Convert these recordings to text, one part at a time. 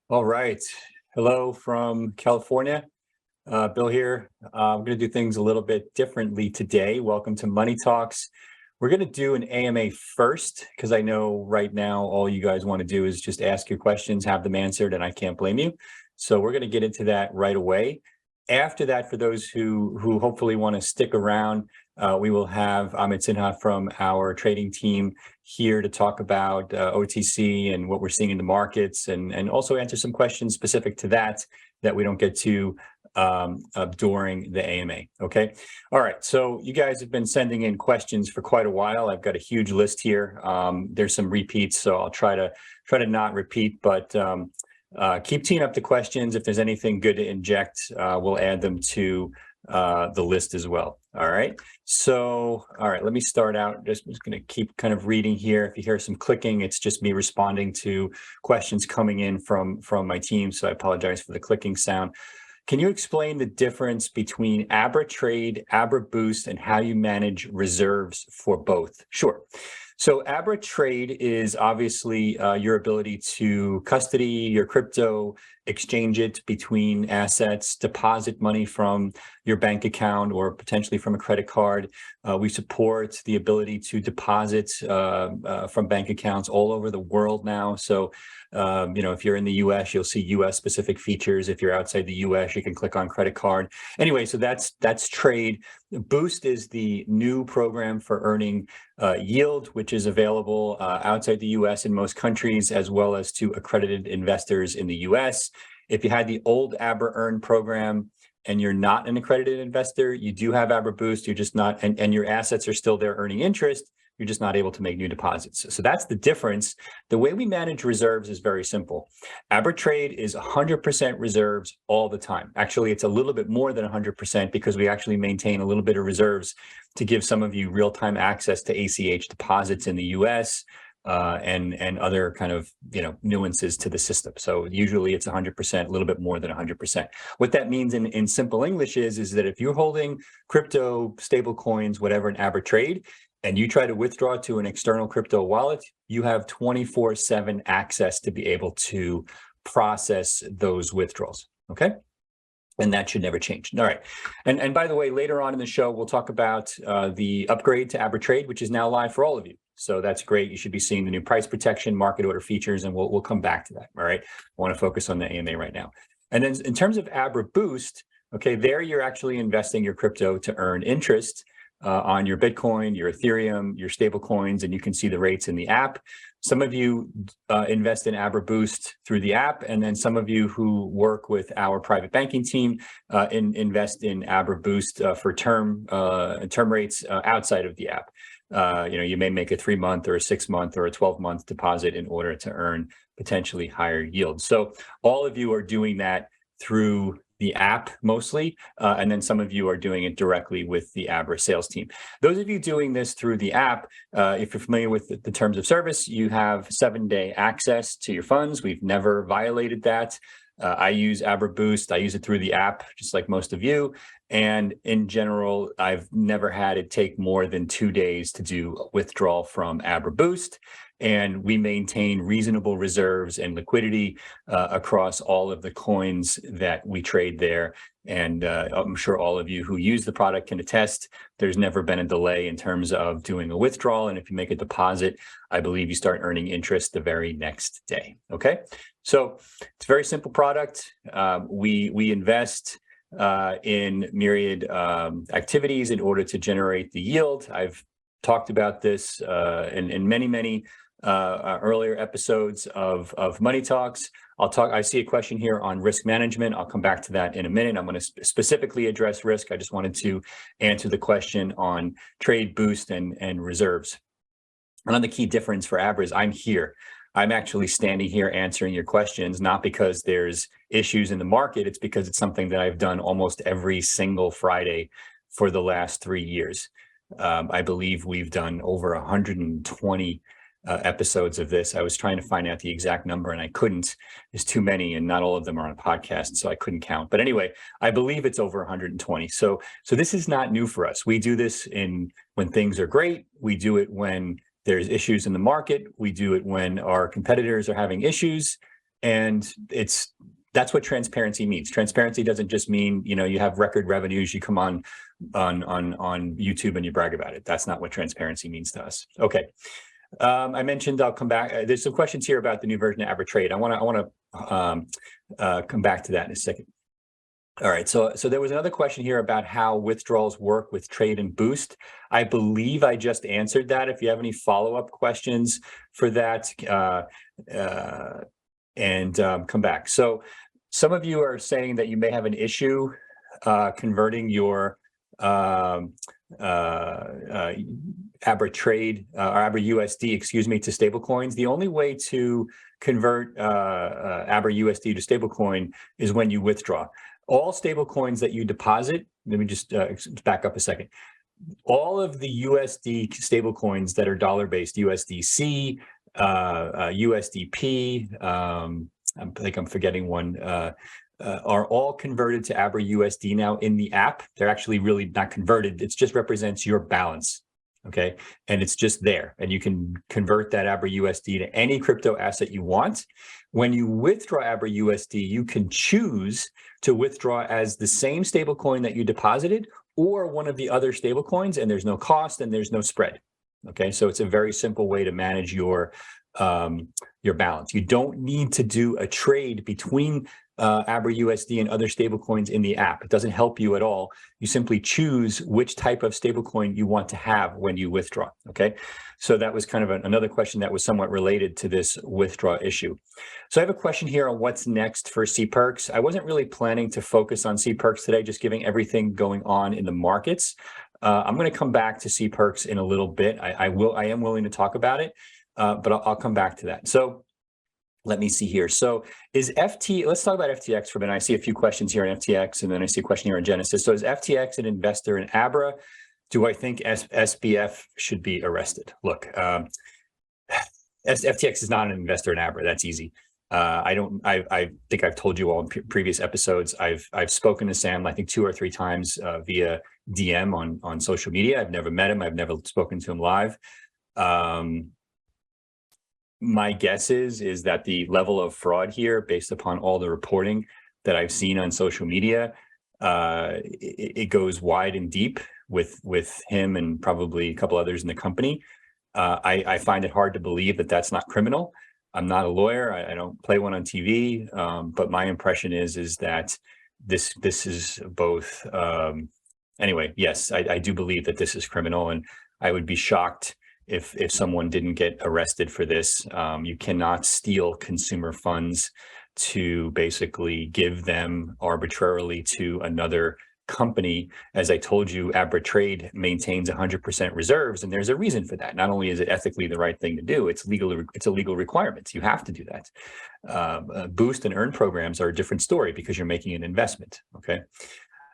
All right. Hello from California. Bill here. I'm going to do things a little bit differently today. Welcome to Money Talks. We're going to do an AMA first because I know right now all you guys want to do is just ask your questions, have them answered, and I can't blame you. So we're going to get into that right away. After that, for those who hopefully want to stick around, we will have Amit Sinha from our trading team here to talk about OTC and what we're seeing in the markets, and also answer some questions specific to that we don't get to during the AMA. Okay. All right. So you guys have been sending in questions for quite a while. I've got a huge list here. There's some repeats, so I'll try to not repeat, but keep teeing up the questions. If there's anything good to inject, we'll add them to the list as well. All right. So, all right, let me start out. Just going to keep kind of reading here. If you hear some clicking, it's just me responding to questions coming in from my team. So I apologize for the clicking sound. Can you explain the difference between Abra Trade, Abra Boost, and how you manage reserves for both? Sure. So Abra Trade is obviously your ability to custody your crypto, exchange it between assets, deposit money from your bank account or potentially from a credit card. We support the ability to deposit from bank accounts all over the world now. So, if you're in the US, you'll see US specific features. If you're outside the US, you can click on credit card. Anyway, so that's Trade. Boost is the new program for earning yield, which is available outside the US in most countries, as well as to accredited investors in the US. If you had the old Abra Earn program and you're not an accredited investor, you do have Abra Boost, you're just not, and your assets are still there earning interest, you're just not able to make new deposits. So that's the difference. The way we manage reserves is very simple. Abra Trade is 100% reserves all the time. Actually, it's a little bit more than 100% because we actually maintain a little bit of reserves to give some of you real-time access to ACH deposits in the US, and other kind of nuances to the system. So usually it's 100%, a little bit more than 100%. What that means in simple English is that if you're holding crypto, stable coins, whatever in Abra Trade, and you try to withdraw to an external crypto wallet, you have 24/7 access to be able to process those withdrawals. Okay. And that should never change. All right. And by the way, later on in the show, we'll talk about the upgrade to Abra Trade, which is now live for all of you. So that's great. You should be seeing the new price protection, market order features, and we'll come back to that. All right. I want to focus on the AMA right now. And then in terms of Abra Boost, okay, there you're actually investing your crypto to earn interest on your Bitcoin, your Ethereum, your stable coins, and you can see the rates in the app. Some of you invest in Abra Boost through the app, and then some of you who work with our private banking team invest in Abra Boost for term rates outside of the app. You may make a 3-month or a 6-month or a 12-month deposit in order to earn potentially higher yields. So all of you are doing that through the app mostly, and then some of you are doing it directly with the Abra sales team. Those of you doing this through the app, if you're familiar with the terms of service, you have 7-day access to your funds. We've never violated that. I use Abra Boost. I use it through the app, just like most of you. And in general, I've never had it take more than 2 days to do a withdrawal from Abra Boost. And we maintain reasonable reserves and liquidity across all of the coins that we trade there. And I'm sure all of you who use the product can attest, there's never been a delay in terms of doing a withdrawal. And if you make a deposit, I believe you start earning interest the very next day. Okay. So it's a very simple product. We invest in myriad activities in order to generate the yield. I've talked about this in many earlier episodes of Money Talks. I see a question here on risk management. I'll come back to that in a minute. I'm going to specifically address risk. I just wanted to answer the question on trade boost and reserves. Another key difference for Abra is I'm here. I'm actually standing here answering your questions, not because there's issues in the market. It's because it's something that I've done almost every single Friday for the last 3 years. I believe we've done over 120 episodes of this. I was trying to find out the exact number and I couldn't. There's too many and not all of them are on a podcast, so I couldn't count. But anyway, I believe it's over 120. So this is not new for us. We do this when things are great. We do it when there's issues in the market. We do it when our competitors are having issues. And that's what transparency means. Transparency doesn't just mean, you have record revenues, you come on YouTube and you brag about it. That's not what transparency means to us. Okay. I mentioned I'll come back. There's some questions here about the new version of Abra Trade. I want to come back to that in a second. All right, so there was another question here about how withdrawals work with Trade and Boost. I believe I just answered that. If you have any follow-up questions for that, come back. So some of you are saying that you may have an issue converting your Abra Trade or Abra USD, excuse me, to stablecoins. The only way to convert Abra USD to stablecoin is when you withdraw. All stablecoins that you deposit, let me just back up a second. All of the USD stablecoins that are dollar-based, USDC, USDP, I think I'm forgetting one, are all converted to Abra USD now in the app. They're actually really not converted. It just represents your balance, okay? And it's just there. And you can convert that Abra USD to any crypto asset you want. When you withdraw Abra USD, you can choose to withdraw as the same stablecoin that you deposited or one of the other stablecoins, and there's no cost and there's no spread. Okay, so it's a very simple way to manage your balance. You don't need to do a trade between Abra USD and other stablecoins in the app. It doesn't help you at all. You simply choose which type of stablecoin you want to have when you withdraw. Okay, so that was kind of another question that was somewhat related to this withdraw issue. So I have a question here on what's next for CPerks. I wasn't really planning to focus on CPerks today, just giving everything going on in the markets. I'm going to come back to CPerks in a little bit. I am willing to talk about it, but I'll come back to that. So let me see here. So let's talk about FTX for a minute. I see a few questions here on FTX, and then I see a question here on Genesis. So is FTX an investor in Abra? Do I think SBF should be arrested? Look, FTX is not an investor in Abra. That's easy. I think I've told you all in previous episodes. I've spoken to Sam, I think 2 or 3 times via DM on social media. I've never met him. I've never spoken to him live. My guess is that the level of fraud here, based upon all the reporting that I've seen on social media, it goes wide and deep with him and probably a couple others in the company. I find it hard to believe that that's not criminal. I'm not a lawyer. I don't play one on TV, but my impression is that this is both. Anyway, yes, I do believe that this is criminal, and I would be shocked if someone didn't get arrested for this. You cannot steal consumer funds to basically give them arbitrarily to another company. As I told you, Abra Trade maintains 100% reserves, and there's a reason for that. Not only is it ethically the right thing to do, it's a legal requirement. You have to do that. Boost and earn programs are a different story because you're making an investment. Okay.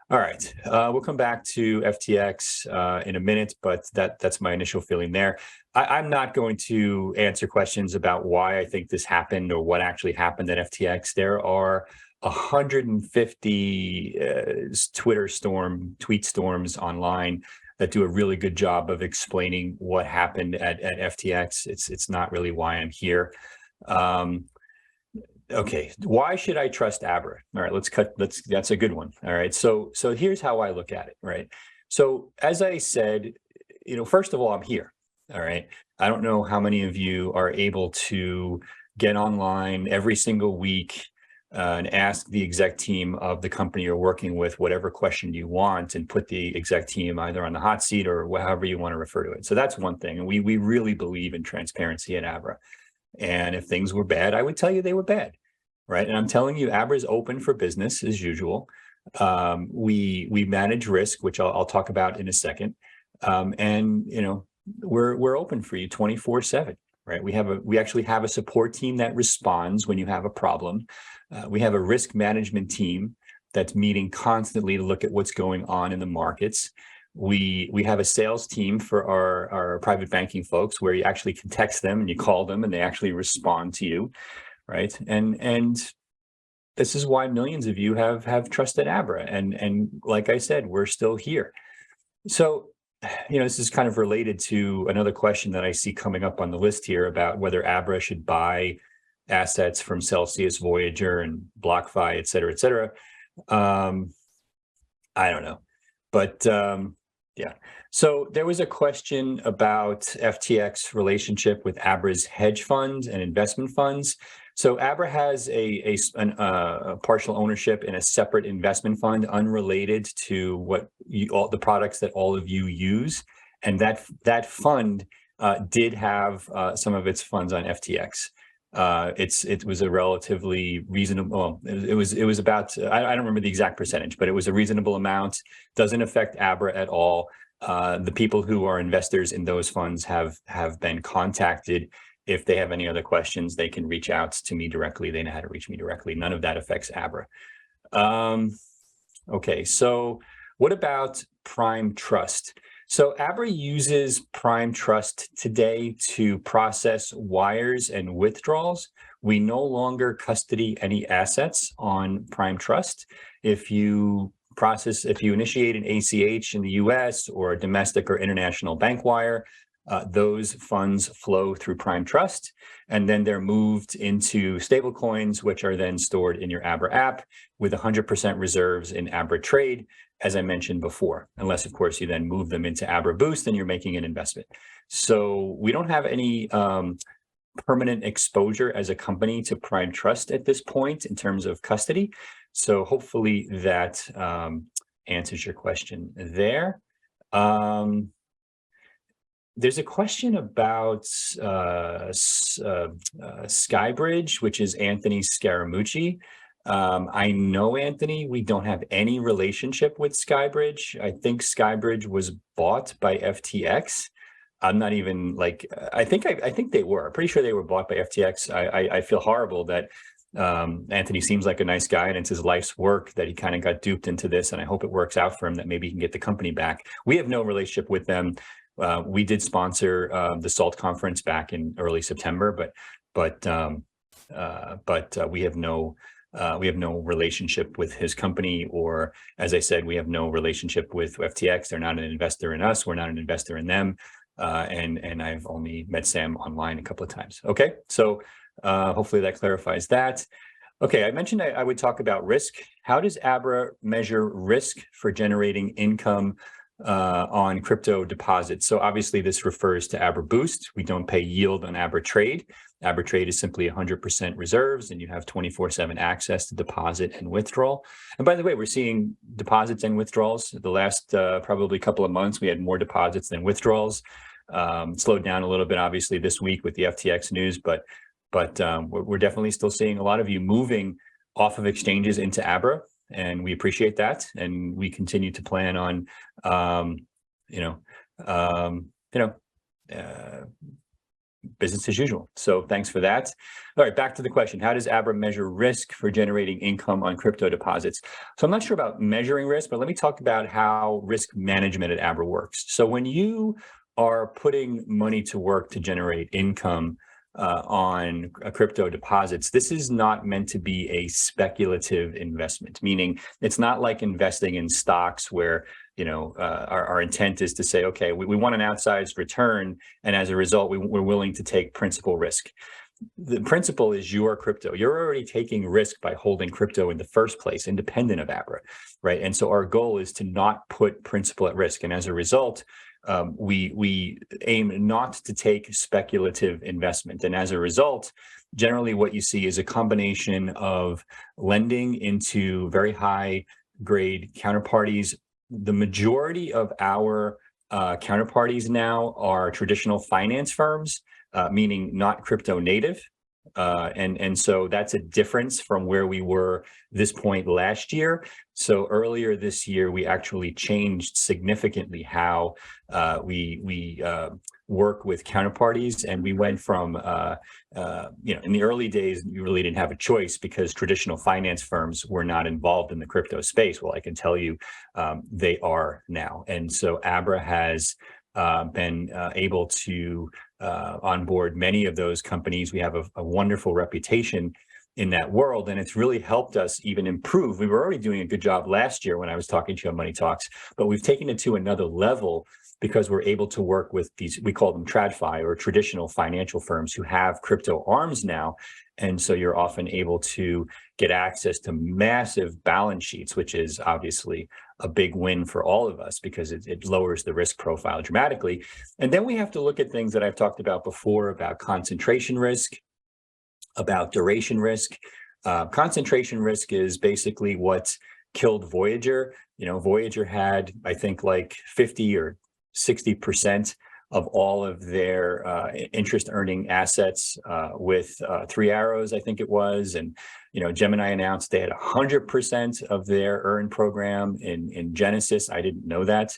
All right, we'll come back to FTX in a minute, but that's my initial feeling there. I'm not going to answer questions about why I think this happened or what actually happened at FTX. There are 150 tweet storms online that do a really good job of explaining what happened at FTX. It's not really why I'm here. Okay, why should I trust Abra? All right, that's a good one. All right, so here's how I look at it, right? So as I said, first of all, I'm here. All right, I don't know how many of you are able to get online every single week and ask the exec team of the company you're working with whatever question you want and put the exec team either on the hot seat or however you want to refer to it. So that's one thing. And we really believe in transparency at Abra. And if things were bad, I would tell you they were bad, right? And I'm telling you, Abra is open for business as usual. We manage risk, which I'll talk about in a second. And we're open for you 24/7, right? We actually have a support team that responds when you have a problem. We have a risk management team that's meeting constantly to look at what's going on in the markets. We have a sales team for our private banking folks where you actually can text them and you call them and they actually respond to you, right? And this is why millions of you have trusted Abra. And like I said, we're still here. So, this is kind of related to another question that I see coming up on the list here about whether Abra should buy assets from Celsius, Voyager, and BlockFi, et cetera, et cetera. I don't know, but yeah. So there was a question about FTX relationship with Abra's hedge funds and investment funds. So Abra has a partial ownership in a separate investment fund unrelated to all the products that all of you use, and that fund did have some of its funds on FTX. It was a relatively reasonable. It was about I don't remember the exact percentage, but it was a reasonable amount. Doesn't affect Abra at all. The people who are investors in those funds have been contacted. If they have any other questions, they can reach out to me directly. They know how to reach me directly. None of that affects Abra. Okay, so what about Prime Trust? So Abra uses Prime Trust today to process wires and withdrawals. We no longer custody any assets on Prime Trust. If you initiate an ACH in the US or a domestic or international bank wire, those funds flow through Prime Trust, and then they're moved into stablecoins, which are then stored in your Abra app with 100% reserves in Abra Trade, as I mentioned before, unless, of course, you then move them into Abra Boost and you're making an investment. So we don't have any permanent exposure as a company to Prime Trust at this point in terms of custody. So hopefully that answers your question there. There's a question about Skybridge, which is Anthony Scaramucci. I know Anthony. We don't have any relationship with Skybridge. I think Skybridge was bought by FTX. I'm not even like, I think they were. I'm pretty sure they were bought by FTX. I feel horrible that Anthony seems like a nice guy, and it's his life's work that he kind of got duped into this. And I hope it works out for him, that maybe he can get the company back. We have no relationship with them. We did sponsor the SALT conference back in early September, but we have no relationship with his company, or, as I said, we have no relationship with FTX. They're not an investor in us. We're not an investor in them. And I've only met Sam online a couple of times. Okay, so hopefully that clarifies that. Okay, I mentioned I would talk about risk. How does Abra measure risk for generating income on crypto deposits? So obviously this refers to Abra Boost. We don't pay yield on Abra Trade. Abra Trade is simply 100% reserves, and you have 24/7 access to deposit and withdrawal. And by the way, we're seeing deposits and withdrawals. The last probably couple of months, we had more deposits than withdrawals. Slowed down a little bit, obviously, this week with the FTX news, but we're definitely still seeing a lot of you moving off of exchanges into Abra, and we appreciate that. And we continue to plan on, business as usual. So thanks for that. All right, back to the question. How does Abra measure risk for generating income on crypto deposits? So I'm not sure about measuring risk, but let me talk about how risk management at Abra works. So when you are putting money to work to generate income on crypto deposits, this is not meant to be a speculative investment, meaning it's not like investing in stocks where our intent is to say, okay, we want an outsized return, and as a result, we're willing to take principal risk. The principal is your crypto. You're already taking risk by holding crypto in the first place, independent of Abra, right? And so our goal is to not put principal at risk, and as a result, we aim not to take speculative investment. And as a result, generally what you see is a combination of lending into very high grade counterparties. The majority of our counterparties now are traditional finance firms, meaning not crypto native. And so that's a difference from where we were this point last year. So earlier this year, we actually changed significantly how we work with counterparties. And we went from, in the early days, you really didn't have a choice because traditional finance firms were not involved in the crypto space. Well, I can tell you they are now. And so Abra has been able to onboard many of those companies. We have a wonderful reputation in that world, and it's really helped us even improve. We were already doing a good job last year when I was talking to you on Money Talks, but we've taken it to another level because we're able to work with these, we call them TradFi, or traditional financial firms, who have crypto arms now. And so you're often able to get access to massive balance sheets, which is obviously a big win for all of us, because it lowers the risk profile dramatically. And then we have to look at things that I've talked about before, about concentration risk, about duration risk. Concentration risk is basically what killed Voyager. Voyager had, I think, like 50 or 60% of all of their interest earning assets with Three Arrows, I think it was. And, Gemini announced they had 100% of their earn program in Genesis. I didn't know that.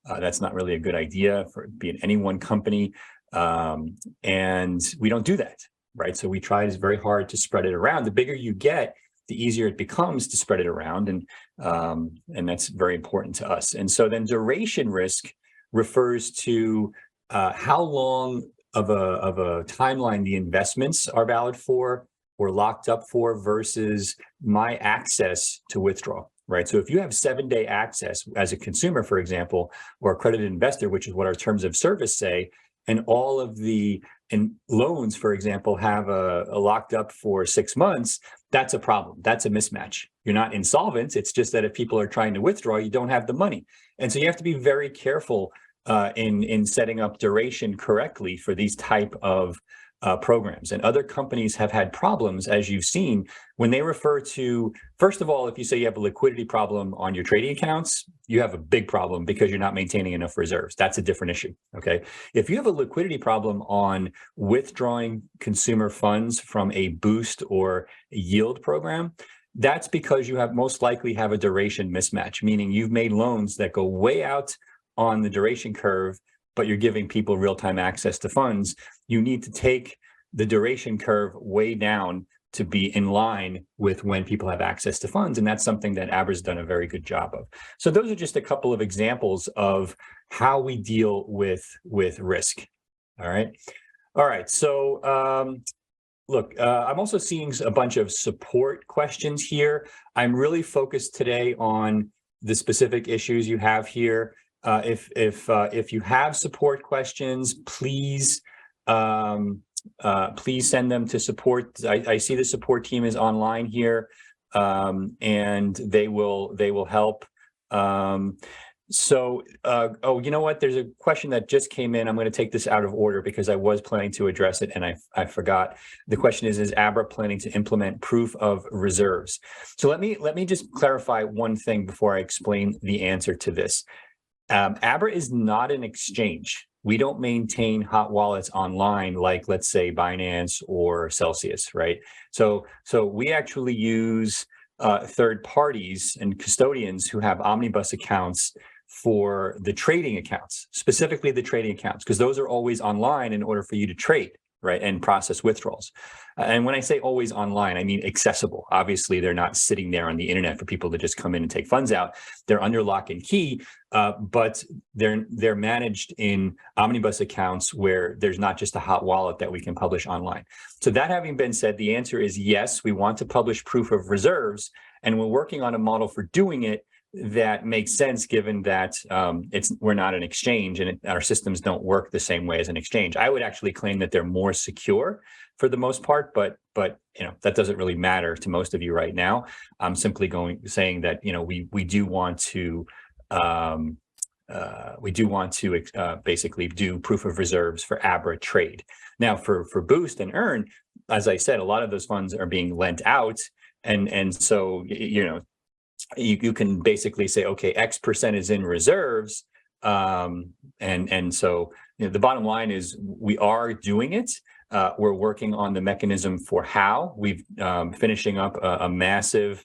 That's not really a good idea for being any one company. And we don't do that, right? So we try very hard to spread it around. The bigger you get, the easier it becomes to spread it around. And that's very important to us. And so then duration risk refers to how long of a timeline the investments are valid for or locked up for versus my access to withdraw, right? So if you have 7-day access as a consumer, for example, or accredited investor, which is what our terms of service say, and all of the loans, for example, have a locked up for 6 months, that's a problem. That's a mismatch. You're not insolvent. It's just that if people are trying to withdraw, you don't have the money. And so you have to be very careful in setting up duration correctly for these type of programs. And other companies have had problems, as you've seen, when they refer to, first of all, if you say you have a liquidity problem on your trading accounts, you have a big problem because you're not maintaining enough reserves. That's a different issue, okay? If you have a liquidity problem on withdrawing consumer funds from a boost or a yield program, that's because you most likely have a duration mismatch, meaning you've made loans that go way out on the duration curve, but you're giving people real-time access to funds. You need to take the duration curve way down to be in line with when people have access to funds. And that's something that Abra's done a very good job of. So those are just a couple of examples of how we deal with risk. All right. So look, I'm also seeing a bunch of support questions here. I'm really focused today on the specific issues you have here. If you have support questions, please please send them to support. I see the support team is online here, and they will help. Oh, you know what? There's a question that just came in. I'm going to take this out of order because I was planning to address it and I forgot. The question is Abra planning to implement proof of reserves? So let me just clarify one thing before I explain the answer to this. Abra is not an exchange. We don't maintain hot wallets online like, let's say, Binance or Celsius, right? So we actually use third parties and custodians who have omnibus accounts for the trading accounts, specifically the trading accounts, because those are always online in order for you to trade, right, and process withdrawals. And when I say always online, I mean accessible. Obviously, they're not sitting there on the internet for people to just come in and take funds out. They're under lock and key, but they're managed in omnibus accounts where there's not just a hot wallet that we can publish online. So that having been said, the answer is yes, we want to publish proof of reserves, and we're working on a model for doing it that makes sense, given that we're not an exchange and our systems don't work the same way as an exchange. I would actually claim that they're more secure for the most part, but that doesn't really matter to most of you right now. I'm simply saying that we do want to basically do proof of reserves for Abra trade. Now for Boost and Earn, as I said, a lot of those funds are being lent out, and so you can basically say, okay, X% is in reserves, and so the bottom line is we are doing it. We're working on the mechanism for how. We've finishing up a massive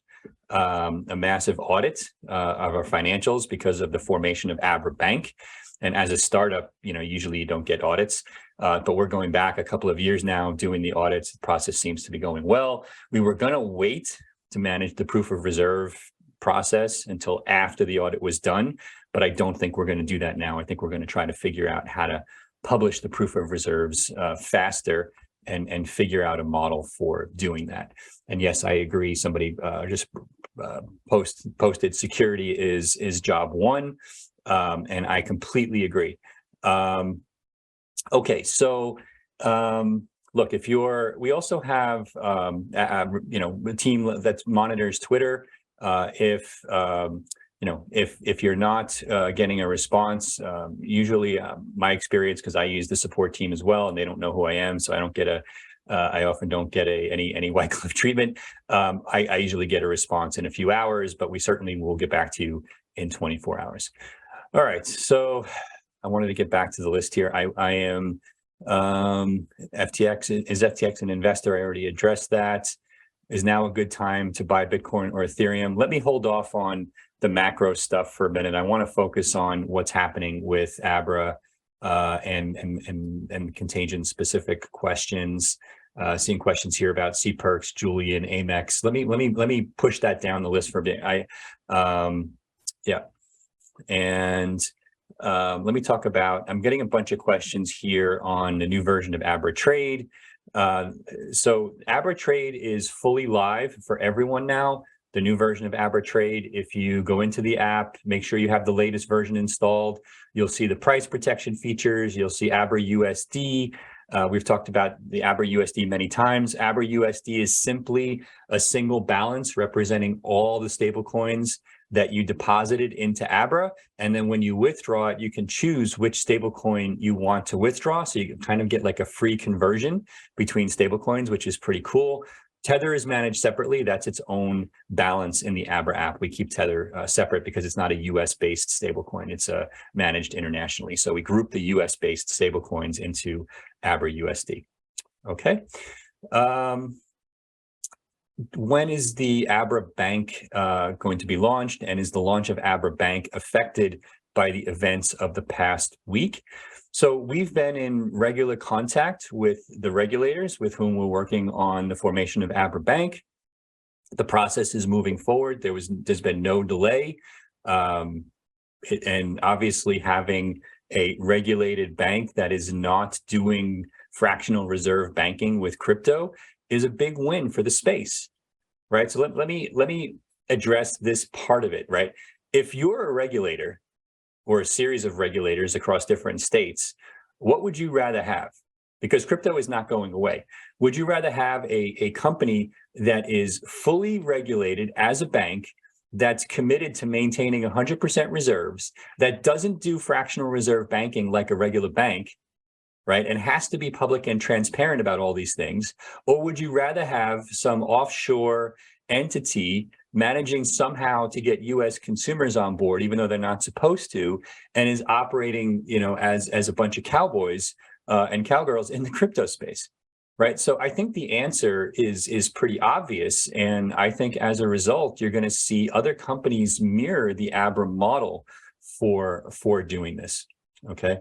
audit of our financials because of the formation of Abra Bank. And as a startup, usually you don't get audits, but we're going back a couple of years now doing the audits. The process seems to be going well. We were going to wait to manage the proof of reserve process until after the audit was done, but I don't think we're going to do that now. I think we're going to try to figure out how to publish the proof of reserves faster and figure out a model for doing that. And yes, I agree. Somebody just posted security is job one. And I completely agree. Okay, so look, we also have a team that monitors Twitter. If you're not getting a response, usually my experience, because I use the support team as well, and they don't know who I am, so I often don't get any White Glove treatment. I usually get a response in a few hours, but we certainly will get back to you in 24 hours. All right, so I wanted to get back to the list here. I am FTX. Is FTX an investor? I already addressed that. Is now a good time to buy Bitcoin or Ethereum? Let me hold off on the macro stuff for a minute. I want to focus on what's happening with Abra and contagion specific questions. Seeing questions here about CPERX, Julian, Amex. Let me push that down the list for a bit. And let me talk about, I'm getting a bunch of questions here on the new version of Abra Trade. So Abra Trade is fully live for everyone now. The new version of Abra Trade, if you go into the app, make sure you have the latest version installed. You'll see the price protection features. You'll see Abra USD. We've talked about the Abra USD many times. Abra USD is simply a single balance representing all the stable coins that you deposited into Abra. And then when you withdraw it, you can choose which stablecoin you want to withdraw. So you can kind of get like a free conversion between stablecoins, which is pretty cool. Tether is managed separately. That's its own balance in the Abra app. We keep Tether separate because it's not a US-based stablecoin. It's managed internationally. So we group the US-based stablecoins into Abra USD. Okay. When is the Abra Bank going to be launched? And is the launch of Abra Bank affected by the events of the past week? So we've been in regular contact with the regulators with whom we're working on the formation of Abra Bank. The process is moving forward. There's been no delay. And obviously having a regulated bank that is not doing fractional reserve banking with crypto is a big win for the space, right? So let me address this part of it, right? If you're a regulator or a series of regulators across different states, what would you rather have? Because crypto is not going away. Would you rather have a company that is fully regulated as a bank, that's committed to maintaining 100% reserves, that doesn't do fractional reserve banking like a regular bank, right, and has to be public and transparent about all these things? Or would you rather have some offshore entity managing somehow to get US consumers on board, even though they're not supposed to, and is operating, as a bunch of cowboys and cowgirls in the crypto space, right? So I think the answer is pretty obvious. And I think as a result, you're going to see other companies mirror the Abra model for doing this, okay?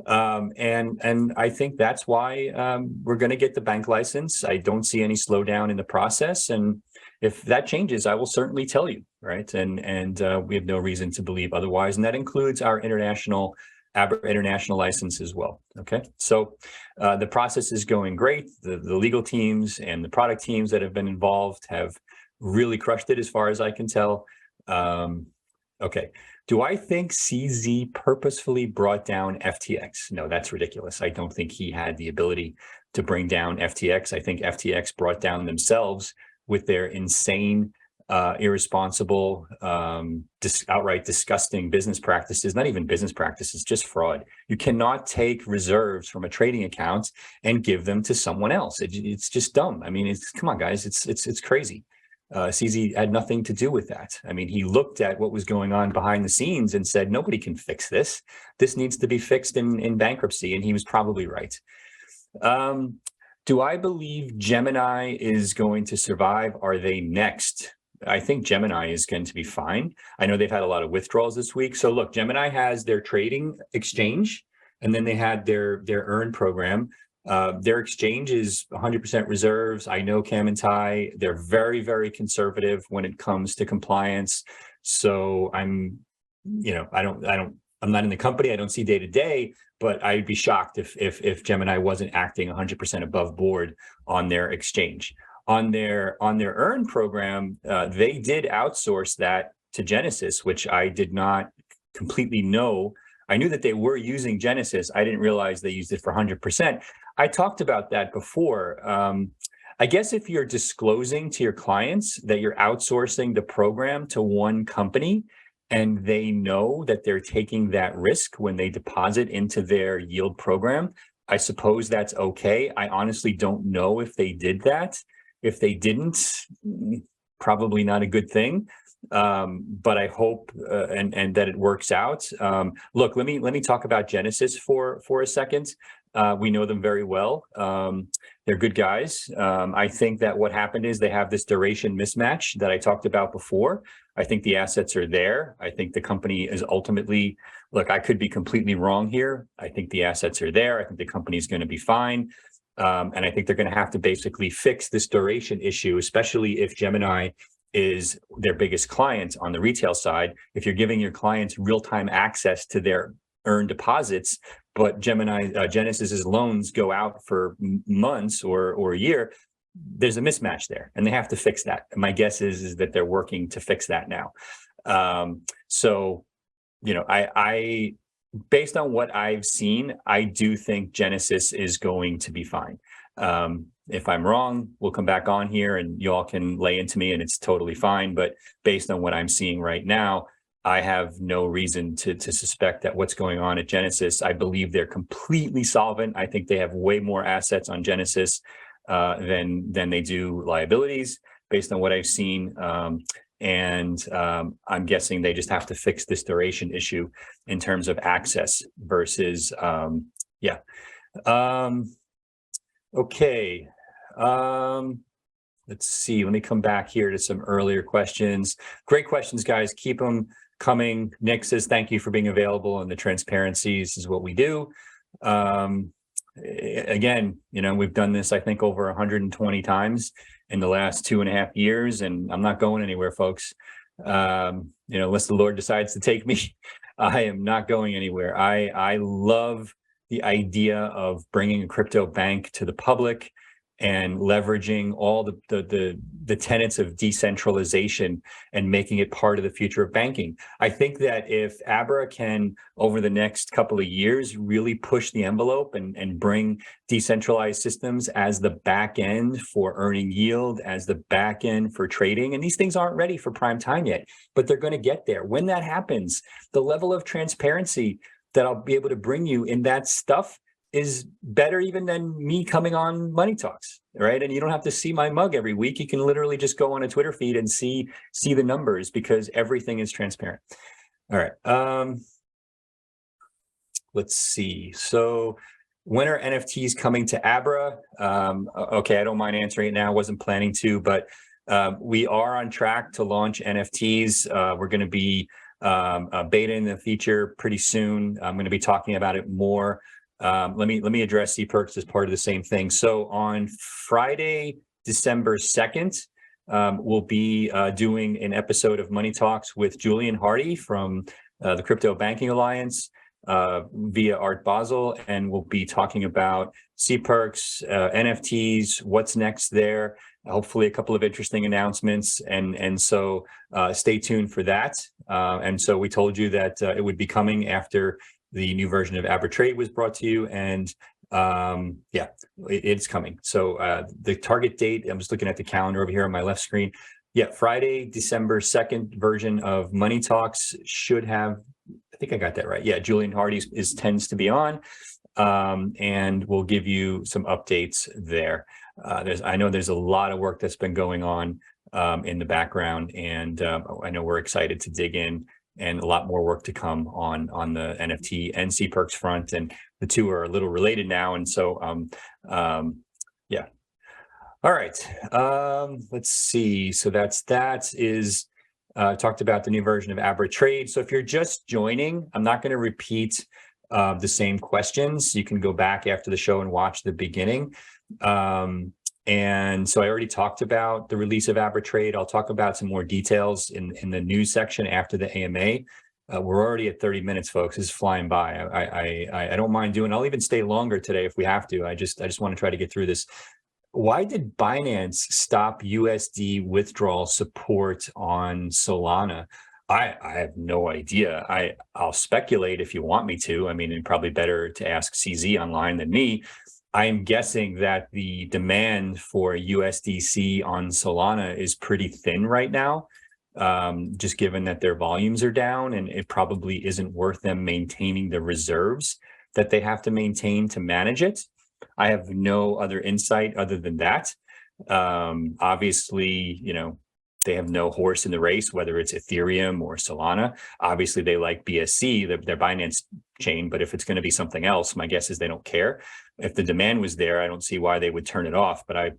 And I think that's why we're going to get the bank license. I don't see any slowdown in the process. And if that changes, I will certainly tell you, right? And we have no reason to believe otherwise. And that includes our Abra international license as well. Okay, so the process is going great. The legal teams and the product teams that have been involved have really crushed it as far as I can tell. Okay, do I think CZ purposefully brought down FTX? No, that's ridiculous. I don't think he had the ability to bring down FTX. I think FTX brought down themselves with their insane, irresponsible, outright disgusting business practices, not even business practices, just fraud. You cannot take reserves from a trading account and give them to someone else. It's just dumb. I mean, come on, guys, it's crazy. CZ had nothing to do with that. I mean, he looked at what was going on behind the scenes and said, nobody can fix this. This needs to be fixed in bankruptcy. And he was probably right. Do I believe Gemini is going to survive? Are they next? I think Gemini is going to be fine. I know they've had a lot of withdrawals this week. So look, Gemini has their trading exchange, and then they had their earn program. Their exchange is 100% reserves. I know Cam and Ty, they're very, very conservative when it comes to compliance. So I'm not in the company. I don't see day to day, but I'd be shocked if Gemini wasn't acting 100% above board on their exchange. On their earn program, they did outsource that to Genesis, which I did not completely know. I knew that they were using Genesis. I didn't realize they used it for 100%. I talked about that before. I guess if you're disclosing to your clients that you're outsourcing the program to one company and they know that they're taking that risk when they deposit into their yield program, I suppose that's okay. I honestly don't know if they did that. If they didn't, probably not a good thing. But I hope and that it works out. Look, let me talk about Genesis for a second. We know them very well. They're good guys. I think that what happened is they have this duration mismatch that I talked about before. I think the assets are there. I think the company is ultimately, look, I could be completely wrong here. I think the assets are there. I think the company is going to be fine. And I think they're going to have to basically fix this duration issue, especially if Gemini is their biggest client on the retail side. If you're giving your clients real-time access to their earned deposits, but Genesis's loans go out for months or a year, there's a mismatch there, and they have to fix that. And my guess is that they're working to fix that now. So, you know, I based on what I've seen, I do think Genesis is going to be fine. If I'm wrong, we'll come back on here and y'all can lay into me and it's totally fine. But based on what I'm seeing right now, I have no reason to suspect that what's going on at Genesis. I believe they're completely solvent. I think they have way more assets on Genesis than they do liabilities based on what I've seen. I'm guessing they just have to fix this duration issue in terms of access versus, yeah. Okay. Let's see. Let me come back here to some earlier questions. Great questions, guys. Keep them coming. Nick says, thank you for being available, and the transparency is what we do. Again, you know, we've done this, I think, over 120 times in the last 2.5 years, and I'm not going anywhere, folks. You know, unless the Lord decides to take me, I am not going anywhere. I love the idea of bringing a crypto bank to the public and leveraging all the tenets of decentralization and making it part of the future of banking. I think that if Abra can, over the next couple of years, really push the envelope and bring decentralized systems as the back end for earning yield, as the back end for trading, and these things aren't ready for prime time yet, but they're going to get there. When that happens, the level of transparency that I'll be able to bring you in that stuff is better even than me coming on Money Talks, right? And you don't have to see my mug every week. You can literally just go on a Twitter feed and see the numbers because everything is transparent. All right. Let's see. So when are NFTs coming to Abra? Okay, I don't mind answering it now. Wasn't planning to, but we are on track to launch NFTs. We're going to be beta in the feature pretty soon. I'm going to be talking about it more. Let me address CPerks as part of the same thing. So on Friday, December 2nd, we'll be doing an episode of Money Talks with Julian Hardy from the Crypto Banking Alliance via Art Basel, and we'll be talking about CPerks, NFTs, what's next there. Hopefully a couple of interesting announcements, and so stay tuned for that. And so we told you that it would be coming after the new version of Abra Trade was brought to you, and yeah, it's coming. So the target date, I'm just looking at the calendar over here on my left screen. Yeah, Friday, December 2nd version of Money Talks should have, I think I got that right. Yeah, Julian Hardy tends to be on, and we'll give you some updates there. I know there's a lot of work that's been going on in the background, and I know we're excited to dig in, and a lot more work to come on the NFT and CPerks front, and the two are a little related now. And so, yeah. All right. Let's see. So that is talked about the new version of Abra Trade. So if you're just joining, I'm not going to repeat the same questions. You can go back after the show and watch the beginning. And so I already talked about the release of Abra Trade. I'll talk about some more details in the news section after the AMA. We're already at 30 minutes, folks. This is flying by. I don't mind doing. I'll even stay longer today if we have to. I just want to try to get through this. Why did Binance stop USD withdrawal support on Solana? I have no idea. I'll speculate if you want me to. I mean, and probably better to ask CZ online than me. I'm guessing that the demand for USDC on Solana is pretty thin right now, just given that their volumes are down, and it probably isn't worth them maintaining the reserves that they have to maintain to manage it. I have no other insight other than that. Obviously, they have no horse in the race, whether it's Ethereum or Solana. Obviously, they like BSC, their Binance chain, but if it's going to be something else, my guess is they don't care. If the demand was there, I don't see why they would turn it off. But I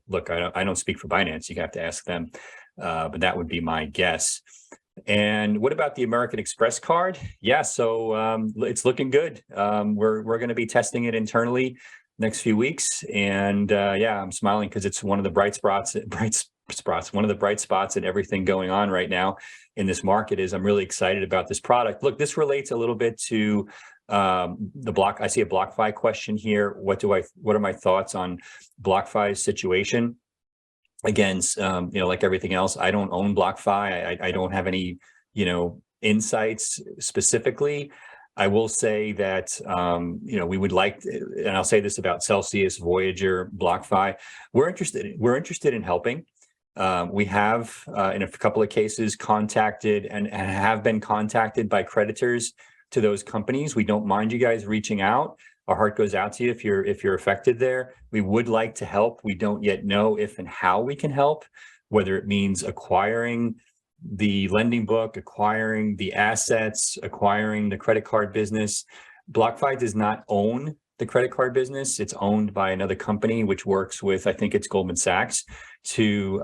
don't speak for Binance. You have to ask them. But that would be my guess. And what about the American Express card? Yeah, so it's looking good. We're going to be testing it internally next few weeks, and yeah, I'm smiling because it's one of the bright spots. One of the bright spots in everything going on right now in this market is I'm really excited about this product. Look, this relates a little bit to the block. I see a BlockFi question here. What are my thoughts on BlockFi's situation? Again, like everything else, I don't own BlockFi. I don't have any, insights specifically. I will say that, we would like, and I'll say this about Celsius, Voyager, BlockFi. We're interested in helping. We have, in a couple of cases, contacted and have been contacted by creditors to those companies. We don't mind you guys reaching out. Our heart goes out to you if you're affected there. We would like to help. We don't yet know if and how we can help, whether it means acquiring the lending book, acquiring the assets, acquiring the credit card business. BlockFi does not own the credit card business. It's owned by another company, which works with, I think it's Goldman Sachs, to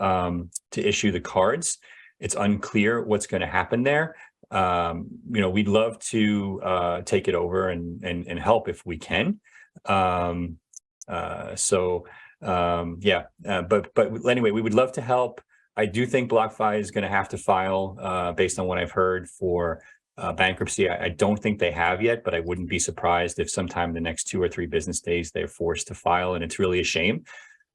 issue the cards. It's unclear what's going to happen there. We'd love to take it over and help if we can. Yeah. But anyway, we would love to help. I do think BlockFi is going to have to file, based on what I've heard, for bankruptcy. I don't think they have yet, but I wouldn't be surprised if sometime in the next 2 or 3 business days they're forced to file, and it's really a shame.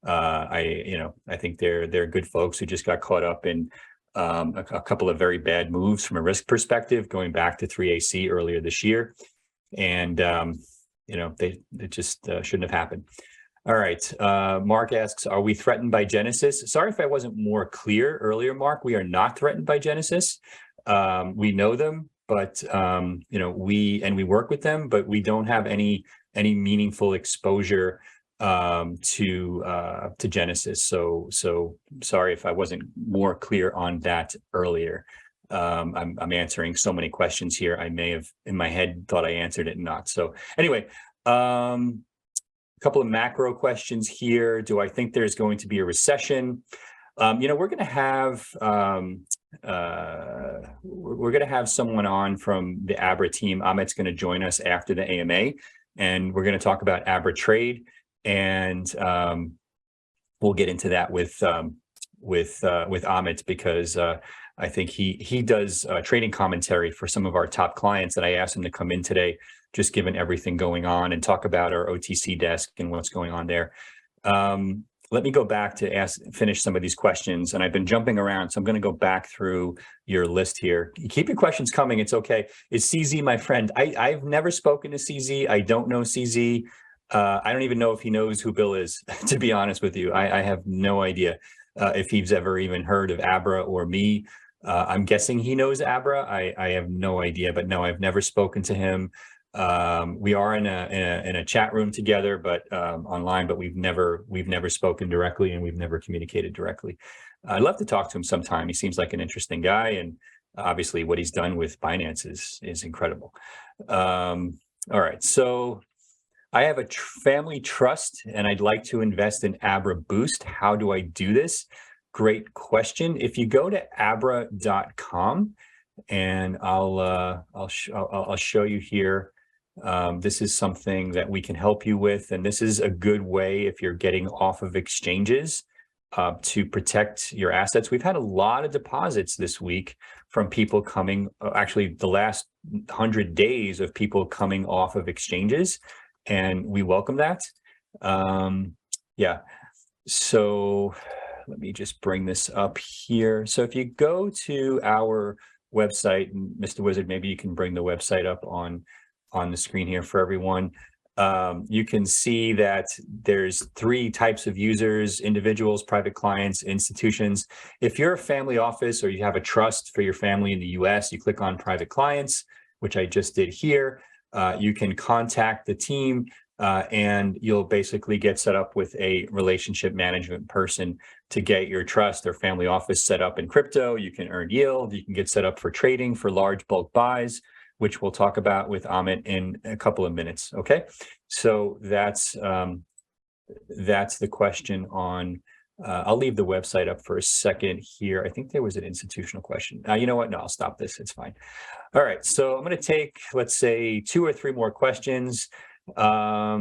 I think they're good folks who just got caught up in a couple of very bad moves from a risk perspective, going back to 3AC earlier this year, and it just shouldn't have happened. All right. Mark asks, are we threatened by Genesis? Sorry if I wasn't more clear earlier, Mark. We are not threatened by Genesis. We know them, but we work with them, but we don't have any meaningful exposure to Genesis. So sorry if I wasn't more clear on that earlier. I'm answering so many questions here. I may have in my head thought I answered it and not. So anyway, couple of macro questions here. Do I think there's going to be a recession? We're going to have someone on from the Abra team. Amit's going to join us after the AMA, and we're going to talk about Abra trade, and we'll get into that with Amit, because I think he does trading commentary for some of our top clients, and I asked him to come in today, just given everything going on, and talk about our OTC desk and what's going on there. Let me go back to finish some of these questions, and I've been jumping around, so I'm going to go back through your list here. Keep your questions coming. It's okay. Is CZ my friend? I've never spoken to CZ. I don't know CZ. I don't even know if he knows who Bill is, to be honest with you. I have no idea if he's ever even heard of Abra or me. I'm guessing he knows Abra. I have no idea, but no, I've never spoken to him. We are in a chat room together, but online, but we've never spoken directly, and we've never communicated directly. I'd love to talk to him sometime. He seems like an interesting guy, and obviously what he's done with Binance is incredible. All right, so I have a family trust, and I'd like to invest in Abra Boost. How do I do this? Great question. If you go to abra.com, and I'll show you here. This is something that we can help you with, and this is a good way if you're getting off of exchanges to protect your assets. We've had a lot of deposits this week from people coming, actually the last 100 days of people coming off of exchanges, and we welcome that. Yeah, so let me just bring this up here. So if you go to our website, and Mr. Wizard, maybe you can bring the website up on the screen here for everyone. You can see that there's 3 types of users: individuals, private clients, institutions. If you're a family office or you have a trust for your family in the US, you click on private clients, which I just did here. You can contact the team and you'll basically get set up with a relationship management person to get your trust or family office set up in crypto. You can earn yield. You can get set up for trading for large bulk buys, which we'll talk about with Amit in a couple of minutes. Okay, so that's the question on. I'll leave the website up for a second here. I think there was an institutional question. You know what? No, I'll stop this. It's fine. All right, so I'm going to take, let's say, 2 or 3 more questions. Yeah.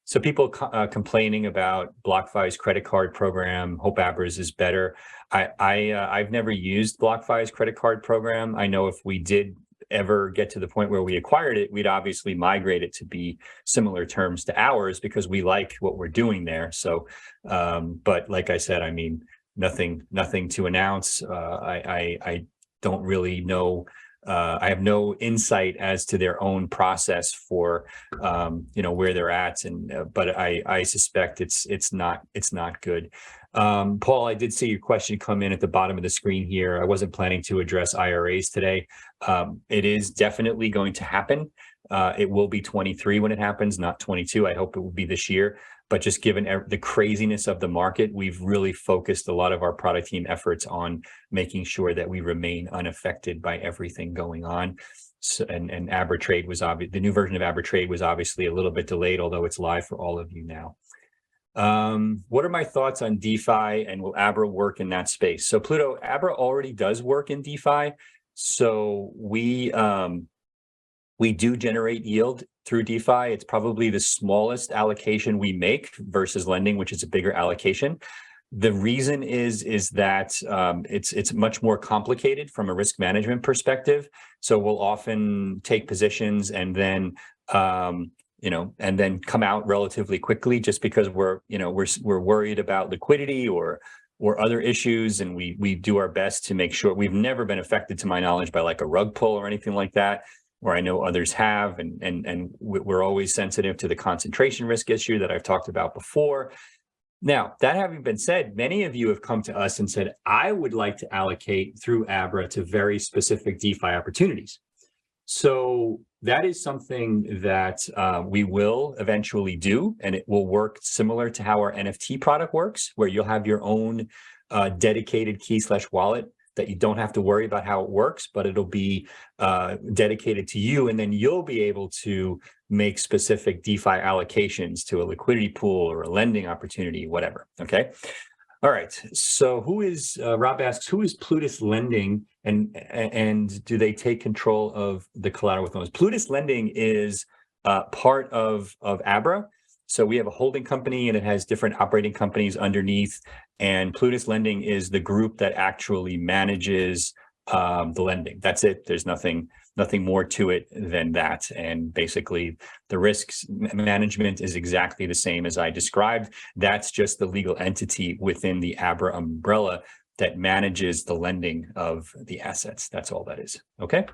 So people complaining about BlockFi's credit card program. Hope Abra's is better. I've never used BlockFi's credit card program. I know if we did ever get to the point where we acquired it, we'd obviously migrate it to be similar terms to ours because we like what we're doing there. So, but like I said, I mean, nothing to announce. I don't really know. I have no insight as to their own process for, where they're at, and but I suspect it's not good. Paul, I did see your question come in at the bottom of the screen here. I wasn't planning to address IRAs today. It is definitely going to happen. It will be 23 when it happens, not 22. I hope it will be this year. But just given the craziness of the market, we've really focused a lot of our product team efforts on making sure that we remain unaffected by everything going on. So, and Abra Trade was obvious. The new version of Abra Trade was obviously a little bit delayed, although it's live for all of you now. What are my thoughts on DeFi, and will Abra work in that space? So Pluto, Abra already does work in DeFi. So we do generate yield through DeFi. It's probably the smallest allocation we make versus lending, which is a bigger allocation. The reason is that it's much more complicated from a risk management perspective. So we'll often take positions and then and then come out relatively quickly, just because we're worried about liquidity or other issues, and we do our best to make sure. We've never been affected, to my knowledge, by like a rug pull or anything like that, where I know others have, and we're always sensitive to the concentration risk issue that I've talked about before. Now, that having been said, many of you have come to us and said, I would like to allocate through Abra to very specific DeFi opportunities. So that is something that we will eventually do, and it will work similar to how our NFT product works, where you'll have your own dedicated key/wallet that you don't have to worry about how it works, but it'll be dedicated to you, and then you'll be able to make specific DeFi allocations to a liquidity pool or a lending opportunity, whatever. Okay. All right. So Rob asks, who is Plutus Lending, and do they take control of the collateral with loans? Plutus Lending is part of Abra. So we have a holding company, and it has different operating companies underneath. And Plutus Lending is the group that actually manages the lending. That's it. There's nothing more to it than that. And basically, the risks management is exactly the same as I described. That's just the legal entity within the Abra umbrella that manages the lending of the assets. That's all that is. Okay.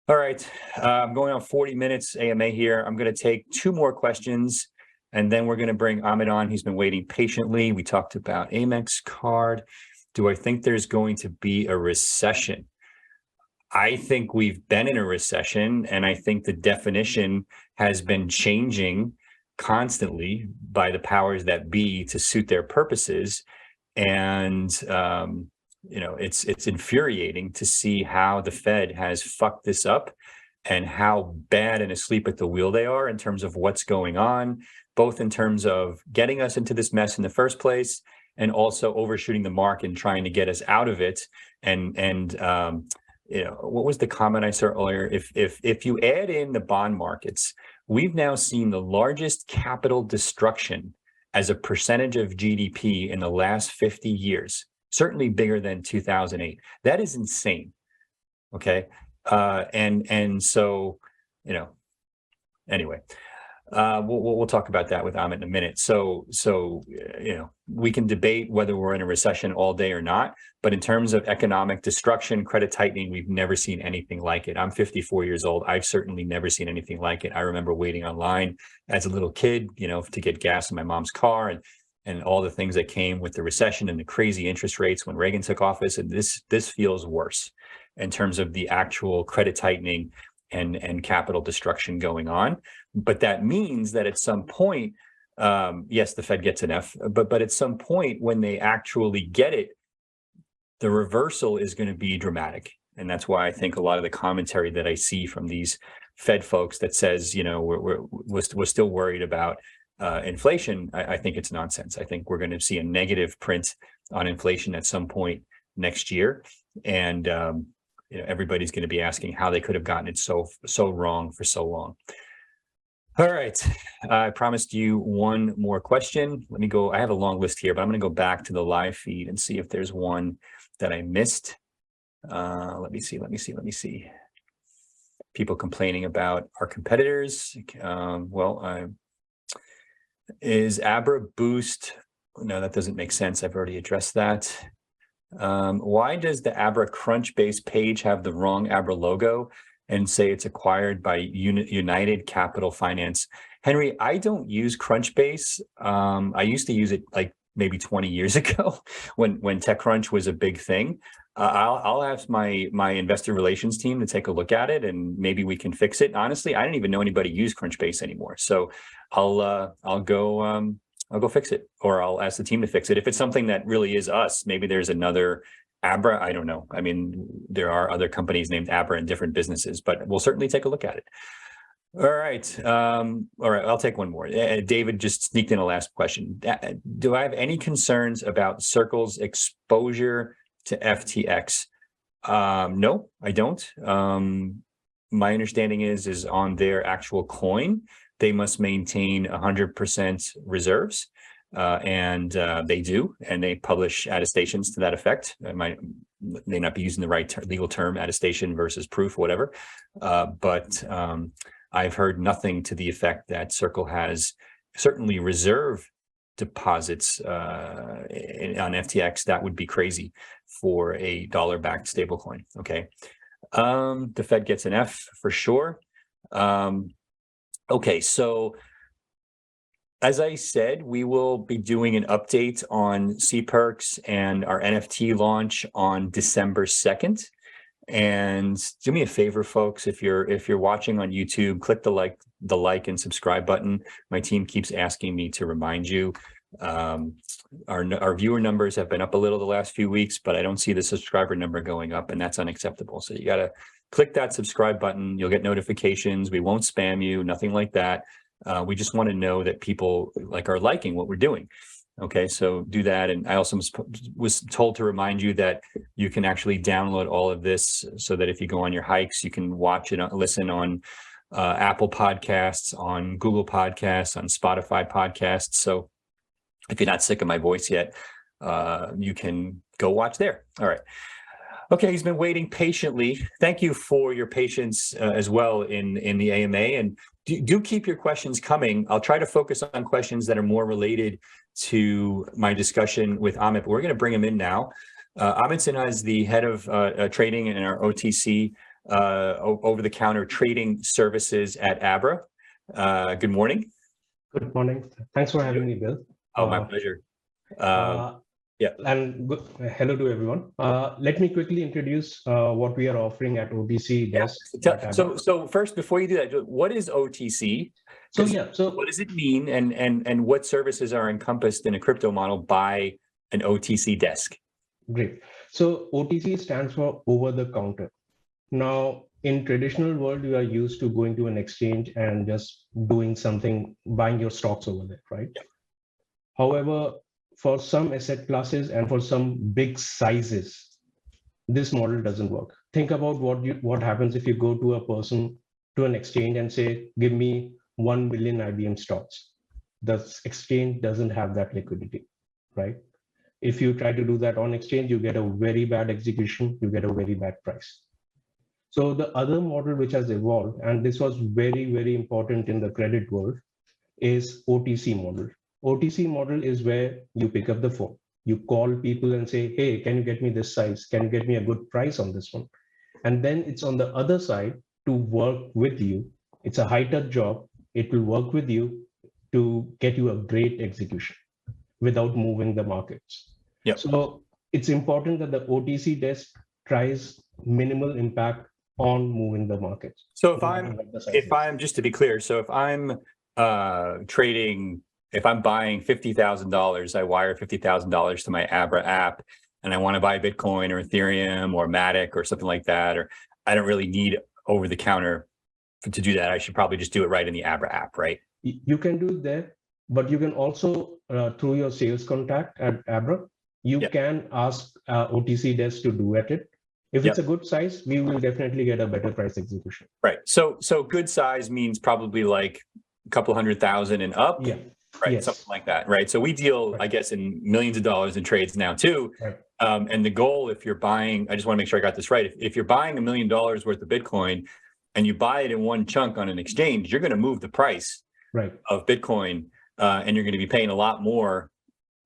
All right. I'm going on 40 minutes AMA here. I'm going to take 2 more questions, and then we're going to bring Amit on. He's been waiting patiently. We talked about Amex card. Do I think there's going to be a recession? I think we've been in a recession, and I think the definition has been changing constantly by the powers that be to suit their purposes. And, it's infuriating to see how the Fed has fucked this up and how bad and asleep at the wheel they are in terms of what's going on, both in terms of getting us into this mess in the first place and also overshooting the mark and trying to get us out of it. And what was the comment I saw earlier? If you add in the bond markets, we've now seen the largest capital destruction as a percentage of GDP in the last 50 years, certainly bigger than 2008. That is insane. Okay. And so, anyway, We'll talk about that with Amit in a minute. So we can debate whether we're in a recession all day or not, but in terms of economic destruction, credit tightening, we've never seen anything like it. I'm 54 years old. I've certainly never seen anything like it. I remember waiting online as a little kid, to get gas in my mom's car, and all the things that came with the recession and the crazy interest rates when Reagan took office. And this feels worse in terms of the actual credit tightening and capital destruction going on. But that means that at some point, yes, the Fed gets an F, but at some point when they actually get it, the reversal is going to be dramatic. And that's why I think a lot of the commentary that I see from these Fed folks that says, we're still worried about inflation, I think it's nonsense. I think we're going to see a negative print on inflation at some point next year. And everybody's going to be asking how they could have gotten it so wrong for so long. All right, I promised you one more question. Let me go. I have a long list here, but I'm going to go back to the live feed and see if there's one that I missed. Let me see. People complaining about our competitors. Is Abra Boost? No, that doesn't make sense. I've already addressed that. Why does the Abra Crunchbase page have the wrong Abra logo and say it's acquired by United Capital Finance? Henry, I don't use Crunchbase. I used to use it like maybe 20 years ago when TechCrunch was a big thing. I'll ask my investor relations team to take a look at it, and maybe we can fix it. Honestly, I didn't even know anybody use Crunchbase anymore. So I'll go fix it, or I'll ask the team to fix it. If it's something that really is us, maybe there's another Abra. I don't know. I mean, there are other companies named Abra in different businesses, but we'll certainly take a look at it. All right. I'll take one more. David just sneaked in a last question. Do I have any concerns about Circle's exposure to FTX? No, I don't. My understanding is on their actual coin, they must maintain 100% reserves, and they do, and they publish attestations to that effect. I may not be using the right legal term, attestation versus proof, whatever, but I've heard nothing to the effect that Circle has certainly reserve deposits on FTX. That would be crazy for a dollar-backed stablecoin. Okay, the Fed gets an F for sure. Okay, so as I said, we will be doing an update on CPerks and our NFT launch on December 2nd. And do me a favor, folks, if you're watching on YouTube, click the like and subscribe button. My team keeps asking me to remind you. Our viewer numbers have been up a little the last few weeks, but I don't see the subscriber number going up, and that's unacceptable. So you got to click that subscribe button. You'll get notifications. We won't spam you, nothing like that. We just want to know that people are liking what we're doing. Okay, so do that. And I also was told to remind you that you can actually download all of this so that if you go on your hikes, you can watch and listen on Apple Podcasts, on Google Podcasts, on Spotify Podcasts. So if you're not sick of my voice yet, you can go watch there. All right. Okay, he's been waiting patiently. Thank you for your patience as well in the AMA. And do keep your questions coming. I'll try to focus on questions that are more related to my discussion with Amit, but we're going to bring him in now. Amit Sinha is the head of trading in our OTC, over-the-counter trading services at Abra. Good morning. Good morning. Thanks for having me, Bill. Oh, my pleasure. Yeah. And hello to everyone. Let me quickly introduce what we are offering at OTC desk. Yeah. So first, before you do that, what is OTC? So what does it mean, and what services are encompassed in a crypto model by an OTC desk? Great. So OTC stands for over the counter. Now, in traditional world, you are used to going to an exchange and just doing something, buying your stocks over there, right? Yeah. However, for some asset classes and for some big sizes, this model doesn't work. Think about what happens if you go to a person, to an exchange and say, give me 1 million IBM stocks. The exchange doesn't have that liquidity, right? If you try to do that on exchange, you get a very bad execution, you get a very bad price. So the other model which has evolved, and this was very, very important in the credit world, is OTC model. OTC model is where you pick up the phone, you call people and say, hey, can you get me this size? Can you get me a good price on this one? And then it's on the other side to work with you. It's a high-touch job. It will work with you to get you a great execution without moving the markets. Yep. So it's important that the OTC desk tries minimal impact on moving the markets. So if I'm just to be clear, so if I'm trading, if I'm buying $50,000, I wire $50,000 to my Abra app, and I want to buy Bitcoin or Ethereum or Matic or something like that, or I don't really need over the counter to do that. I should probably just do it right in the Abra app, right? You can do it there, but you can also, through your sales contact at Abra, you can ask OTC desk to do at it. If it's a good size, we will definitely get a better price execution. Right. So good size means probably like a couple 100,000 and up. Yeah. Right. Yes. Something like that. Right. So we deal, I guess, in millions of dollars in trades now too. Right. And the goal, if you're buying, I just want to make sure I got this right. If you're buying $1 million worth of Bitcoin and you buy it in one chunk on an exchange, you're going to move the price of Bitcoin, and you're going to be paying a lot more,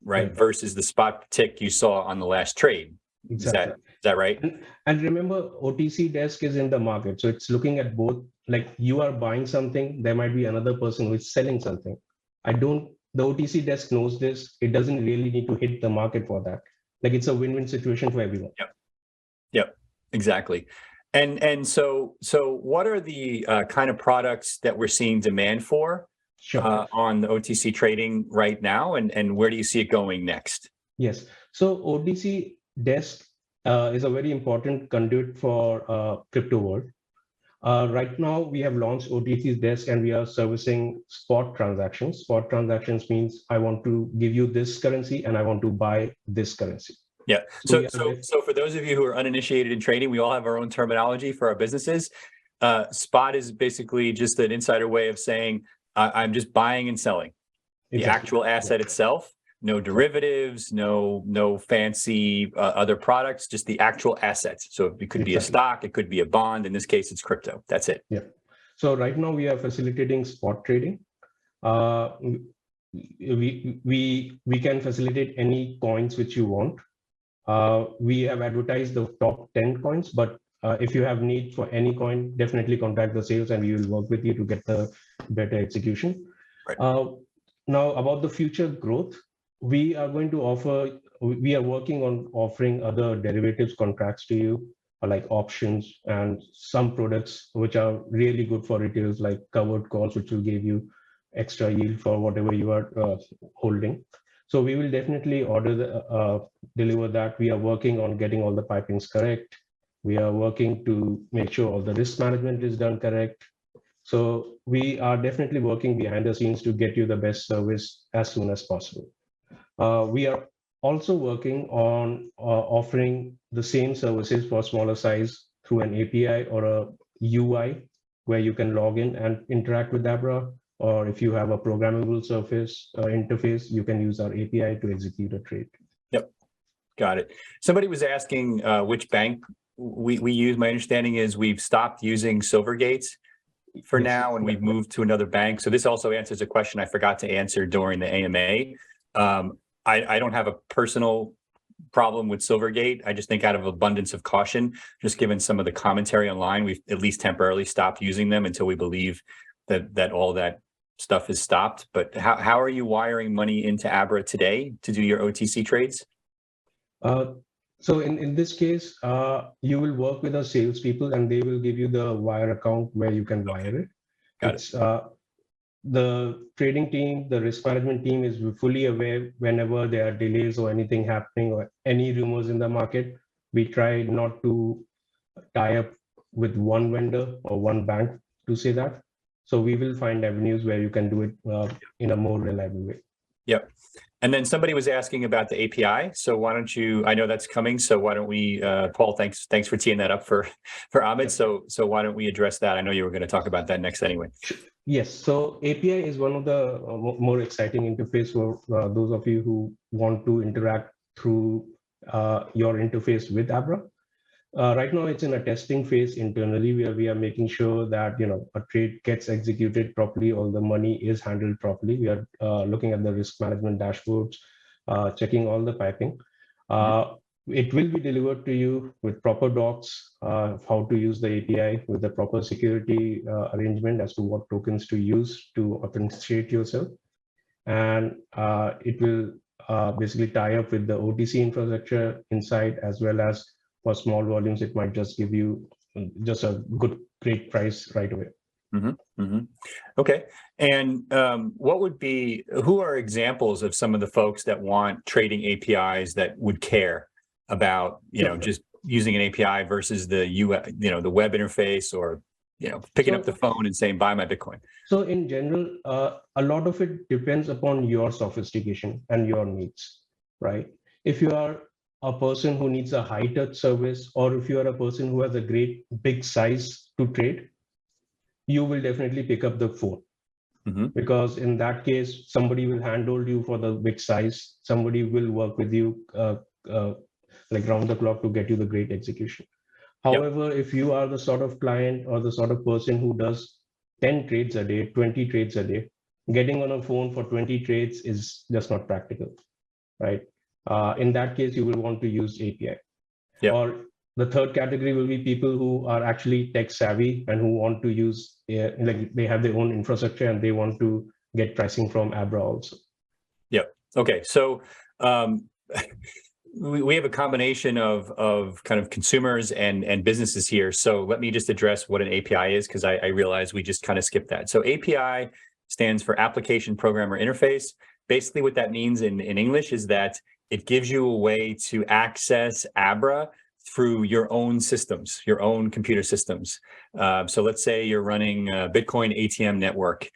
right? Versus the spot tick you saw on the last trade. Exactly. Is that right? And remember, OTC desk is in the market. So it's looking at both, like you are buying something, there might be another person who is selling something. The OTC desk knows this. It doesn't really need to hit the market for that. Like it's a win-win situation for everyone. Yep, exactly. And so what are the kind of products that we're seeing demand for on the OTC trading right now, and where do you see it going next? Yes, so OTC desk is a very important conduit for crypto world. Right now, we have launched OTC desk and we are servicing spot transactions. Spot transactions means I want to give you this currency and I want to buy this currency. Yeah. So for those of you who are uninitiated in trading, we all have our own terminology for our businesses. Spot is basically just an insider way of saying I'm just buying and selling the actual asset itself. No derivatives, no fancy other products, just the actual assets. So it could be a stock, it could be a bond. In this case, it's crypto. That's it. Yeah. So right now we are facilitating spot trading. We can facilitate any coins which you want. We have advertised the top 10 coins, but if you have need for any coin, definitely contact the sales and we will work with you to get the better execution. Right. Now about the future growth, we are working on offering other derivatives contracts to you, like options and some products which are really good for retailers, like covered calls, which will give you extra yield for whatever you are holding. So we will definitely deliver that. We are working on getting all the pipings correct. We are working to make sure all the risk management is done correct. So we are definitely working behind the scenes to get you the best service as soon as possible. We are also working on offering the same services for smaller size through an API or a UI where you can log in and interact with Abra. Or if you have a programmable surface interface, you can use our API to execute a trade. Yep, got it. Somebody was asking which bank we use. My understanding is we've stopped using Silvergate for now, and we've moved to another bank. So this also answers a question I forgot to answer during the AMA. I don't have a personal problem with Silvergate. I just think out of abundance of caution, just given some of the commentary online, we've at least temporarily stopped using them until we believe that all that stuff is stopped. But how are you wiring money into Abra today to do your OTC trades? So in this case, you will work with our salespeople and they will give you the wire account where you can wire it. Got it. The trading team, the risk management team is fully aware whenever there are delays or anything happening or any rumors in the market. We try not to tie up with one vendor or one bank to say that. So we will find avenues where you can do it in a more reliable way. Yep. And then somebody was asking about the API. So why don't you, I know that's coming. So why don't we, Paul, thanks for teeing that up for Amit. So why don't we address that? I know you were going to talk about that next anyway. Yes. So API is one of the more exciting interface for those of you who want to interact through your interface with Abra. Right now, it's in a testing phase internally where we are making sure that a trade gets executed properly, all the money is handled properly. We are looking at the risk management dashboards, checking all the piping. It will be delivered to you with proper docs, how to use the API with the proper security arrangement as to what tokens to use to authenticate yourself. And it will basically tie up with the OTC infrastructure inside, as well as for small volumes, it might just give you just a great price right away. Okay. And who are examples of some of the folks that want trading APIs that would care about, just using an API versus the the web interface, or, picking up the phone and saying, buy my Bitcoin? So in general, a lot of it depends upon your sophistication and your needs, right? If you are a person who needs a high touch service, or if you are a person who has a great big size to trade, you will definitely pick up the phone. Because in that case, somebody will handhold you for the big size. Somebody will work with you like round the clock to get you the great execution. However, if you are the sort of client or the sort of person who does 10 trades a day, 20 trades a day, getting on a phone for 20 trades is just not practical, right? In that case, you will want to use API. Or the third category will be people who are actually tech savvy and who want to use, like they have their own infrastructure and they want to get pricing from Abra also. Yep. Okay. So we have a combination of kind of consumers and businesses here. So let me just address what an API is, because I realize we just kind of skipped that. So API stands for Application Programmer Interface. Basically, what that means in English is that it gives you a way to access Abra through your own systems, your own computer systems. So let's say you're running a Bitcoin ATM network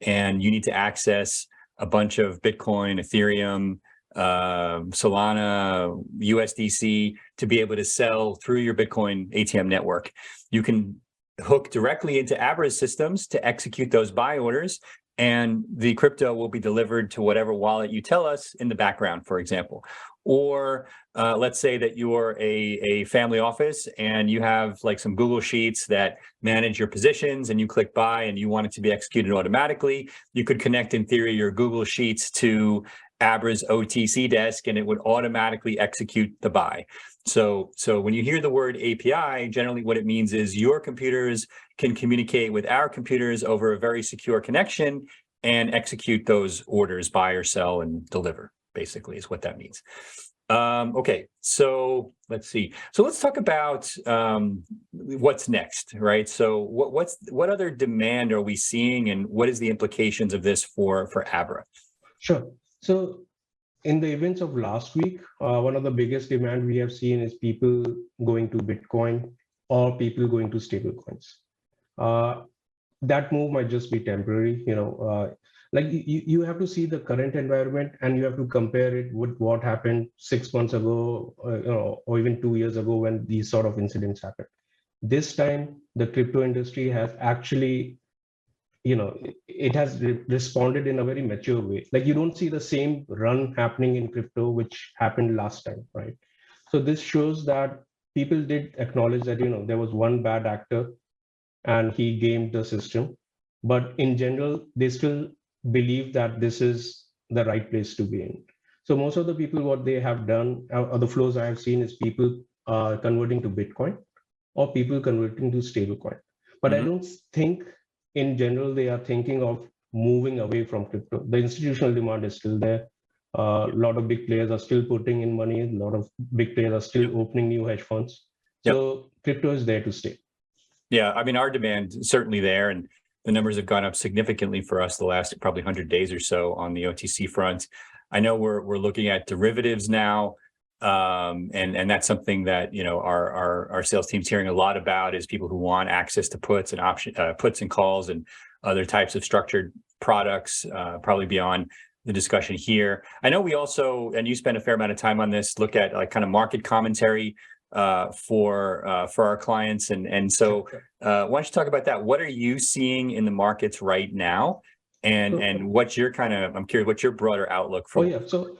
and you need to access a bunch of Bitcoin, Ethereum, Solana, USDC to be able to sell through your Bitcoin ATM network. You can hook directly into Abra's systems to execute those buy orders, and the crypto will be delivered to whatever wallet you tell us in the background, for example. Or let's say that you're a family office and you have like some Google Sheets that manage your positions, and you click buy and you want it to be executed automatically. You could connect, in theory, your Google Sheets to Abra's OTC desk, and it would automatically execute the buy. So when you hear the word API, generally what it means is your computers can communicate with our computers over a very secure connection and execute those orders, buy or sell and deliver, basically is what that means. Okay, so let's see. So let's talk about what's next, right? So what other demand are we seeing, and what is the implications of this for Abra? Sure. So in the events of last week, one of the biggest demand we have seen is people going to Bitcoin or people going to stablecoins. That move might just be temporary, like you have to see the current environment and you have to compare it with what happened 6 months ago, or even 2 years ago when these sort of incidents happened. This time, the crypto industry has actually, it has responded in a very mature way. Like you don't see the same run happening in crypto, which happened last time, right? So this shows that people did acknowledge that, there was one bad actor and he gamed the system. But in general, they still believe that this is the right place to be in. So most of the people, what they have done, or the flows I have seen, is people converting to Bitcoin or people converting to stablecoin. But I don't think in general they are thinking of moving away from crypto. The institutional demand is still there. A lot of big players are still putting in money. A lot of big players are still opening new hedge funds. So crypto is there to stay. Yeah, I mean, our demand is certainly there, and the numbers have gone up significantly for us the last probably 100 days or so on the OTC front. I know we're looking at derivatives now, and that's something that our sales team's hearing a lot about, is people who want access to puts and puts and calls and other types of structured products, probably beyond the discussion here. I know we also, and you spend a fair amount of time on this, look at like kind of market commentary for our clients, and so why don't you talk about that? What are you seeing in the markets right now, and what's your I'm curious, what's your broader outlook for? So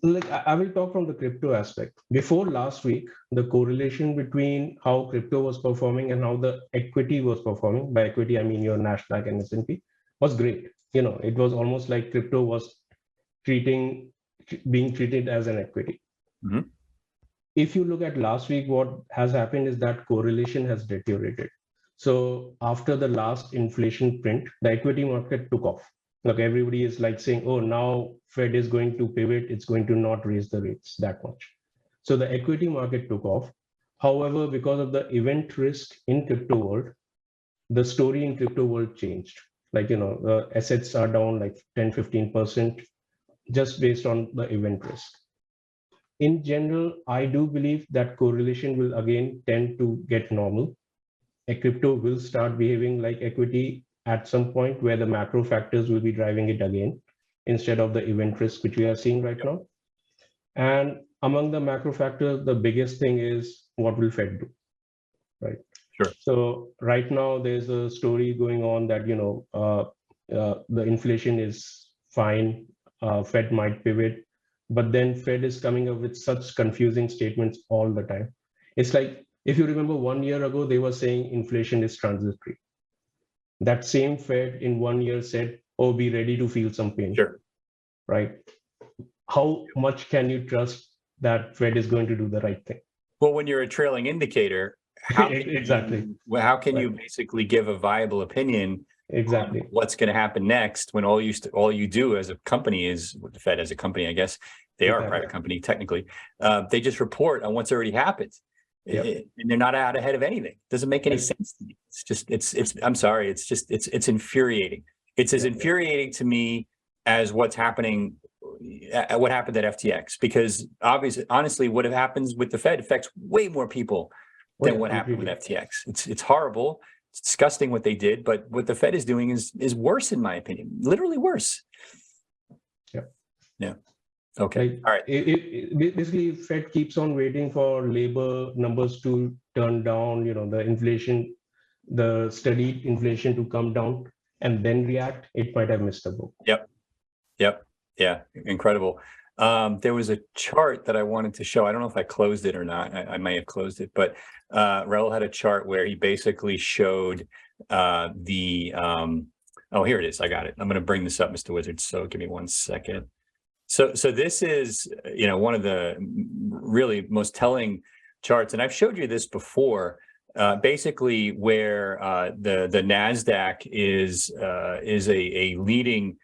like I will talk from the crypto aspect. Before last week, the correlation between how crypto was performing and how the equity was performing, by equity I mean your Nasdaq and S&P, was great. It was almost like crypto was being treated as an equity. Mhm. If you look at last week, what has happened is that correlation has deteriorated. So after the last inflation print, the equity market took off. Look, everybody is like saying, oh, now Fed is going to pivot. It's going to not raise the rates that much. So the equity market took off. However, because of the event risk in crypto world, the story in crypto world changed. Like, the assets are down like 10, 15% just based on the event risk. In general, I do believe that correlation will again tend to get normal. A crypto will start behaving like equity at some point where the macro factors will be driving it again instead of the event risk which we are seeing right now. And among the macro factors, the biggest thing is what will Fed do, right? Sure. So right now there's a story going on that the inflation is fine, Fed might pivot, but then Fed is coming up with such confusing statements all the time. It's like, if you remember 1 year ago, they were saying inflation is transitory. That same Fed in 1 year said, oh, be ready to feel some pain. Sure. Right? How much can you trust that Fed is going to do the right thing? Well, when you're a trailing indicator, how can exactly. How can you Right. basically give a viable opinion Exactly. on what's going to happen next when all you do as a company is, the Fed as a company, I guess they are a private company technically, they just report on what's already happened. Yep. And they're not out ahead of anything. Doesn't make any sense to me. It's just I'm sorry, it's infuriating. It's as infuriating to me as what happened at FTX, because honestly, what happens with the Fed affects way more people than what happened with FTX. It's horrible. It's disgusting what they did, but what the Fed is doing is worse, in my opinion, literally worse. Yeah. Okay. All right. Basically, Fed keeps on waiting for labor numbers to turn down, the inflation, the steady inflation to come down and then react. It might have missed the boat. Yep. Yeah. Incredible. There was a chart that I wanted to show. I don't know if I closed it or not. I may have closed it, but Raul had a chart where he basically showed oh, here it is. I got it. I'm going to bring this up, Mr. Wizard. So give me 1 second. So this is, one of the really most telling charts, and I've showed you this before. Basically, where the Nasdaq is a leading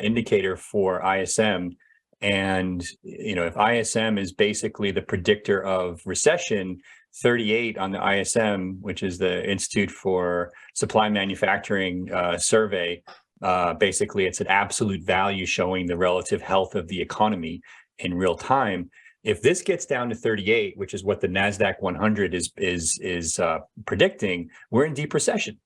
indicator for ISM, and if ISM is basically the predictor of recession, 38 on the ISM, which is the Institute for Supply Manufacturing survey. Basically, it's an absolute value showing the relative health of the economy in real time. If this gets down to 38, which is what the Nasdaq 100 is predicting, we're in deep recession.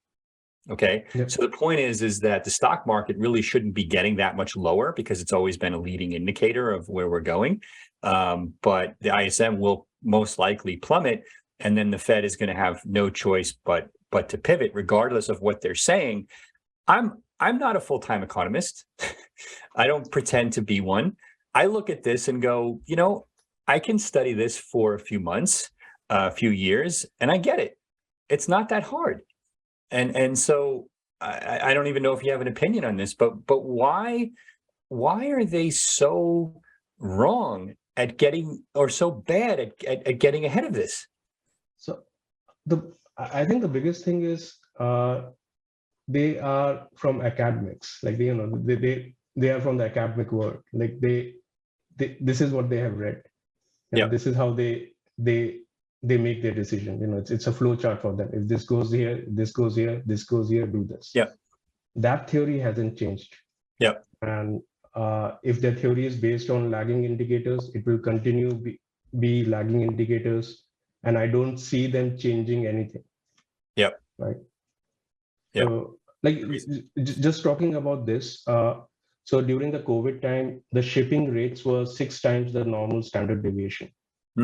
Okay, so the point is that the stock market really shouldn't be getting that much lower because it's always been a leading indicator of where we're going. But the ISM will most likely plummet, and then the Fed is going to have no choice but to pivot, regardless of what they're saying. I'm not a full-time economist. I don't pretend to be one. I look at this and go, I can study this for a few months, a few years, and I get it. It's not that hard. And so I don't even know if you have an opinion on this, but why are they so wrong at getting, or so bad at getting ahead of this? So I think the biggest thing is they are from academics, like they are from the academic world. Like this is what they have read. This is how they make their decision. It's a flow chart for them. If this goes here, this goes here, this goes here, do this. That theory hasn't changed. And if the theory is based on lagging indicators, it will continue be lagging indicators, and I don't see them changing anything. Right. So, like, just talking about this, so during the COVID time, the shipping rates were 6 times the normal standard deviation.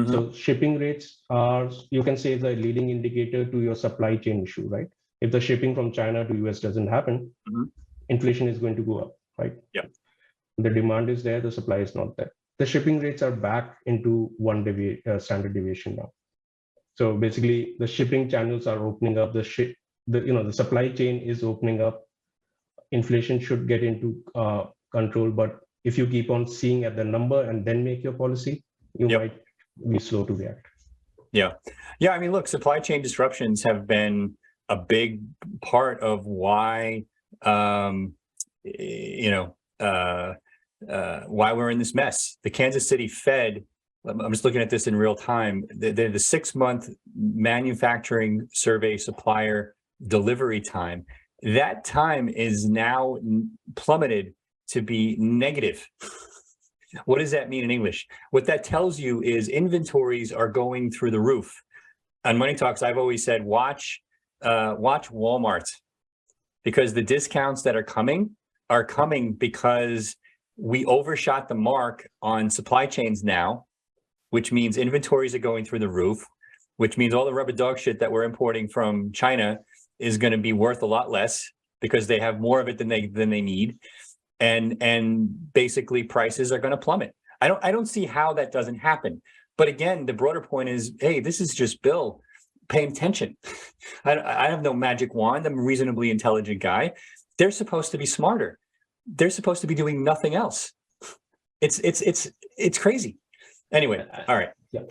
So shipping rates are, you can say, the leading indicator to your supply chain issue, right? If the shipping from China to US doesn't happen, inflation is going to go up, right? The demand is there, the supply is not there. The shipping rates are back into standard deviation now. So basically, the shipping channels are opening up. The supply chain is opening up. Inflation should get into control. But if you keep on seeing at the number and then make your policy, you might be slow to react. Yeah. I mean, look, supply chain disruptions have been a big part of why, why we're in this mess. The Kansas City Fed, I'm just looking at this in real time, the 6-month manufacturing survey supplier delivery time, that time is now plummeted to be negative. What does that mean in English? What that tells you is inventories are going through the roof. On Money Talks, I've always said, watch Walmart, because the discounts that are coming because we overshot the mark on supply chains now, which means inventories are going through the roof, which means all the rubber dog shit that we're importing from China is going to be worth a lot less because they have more of it than they need. And basically prices are going to plummet. I don't see how that doesn't happen. But again, the broader point is, hey, this is just Bill paying attention. I have no magic wand. I'm a reasonably intelligent guy. They're supposed to be smarter. They're supposed to be doing nothing else. It's crazy. Anyway, all right. Yeah.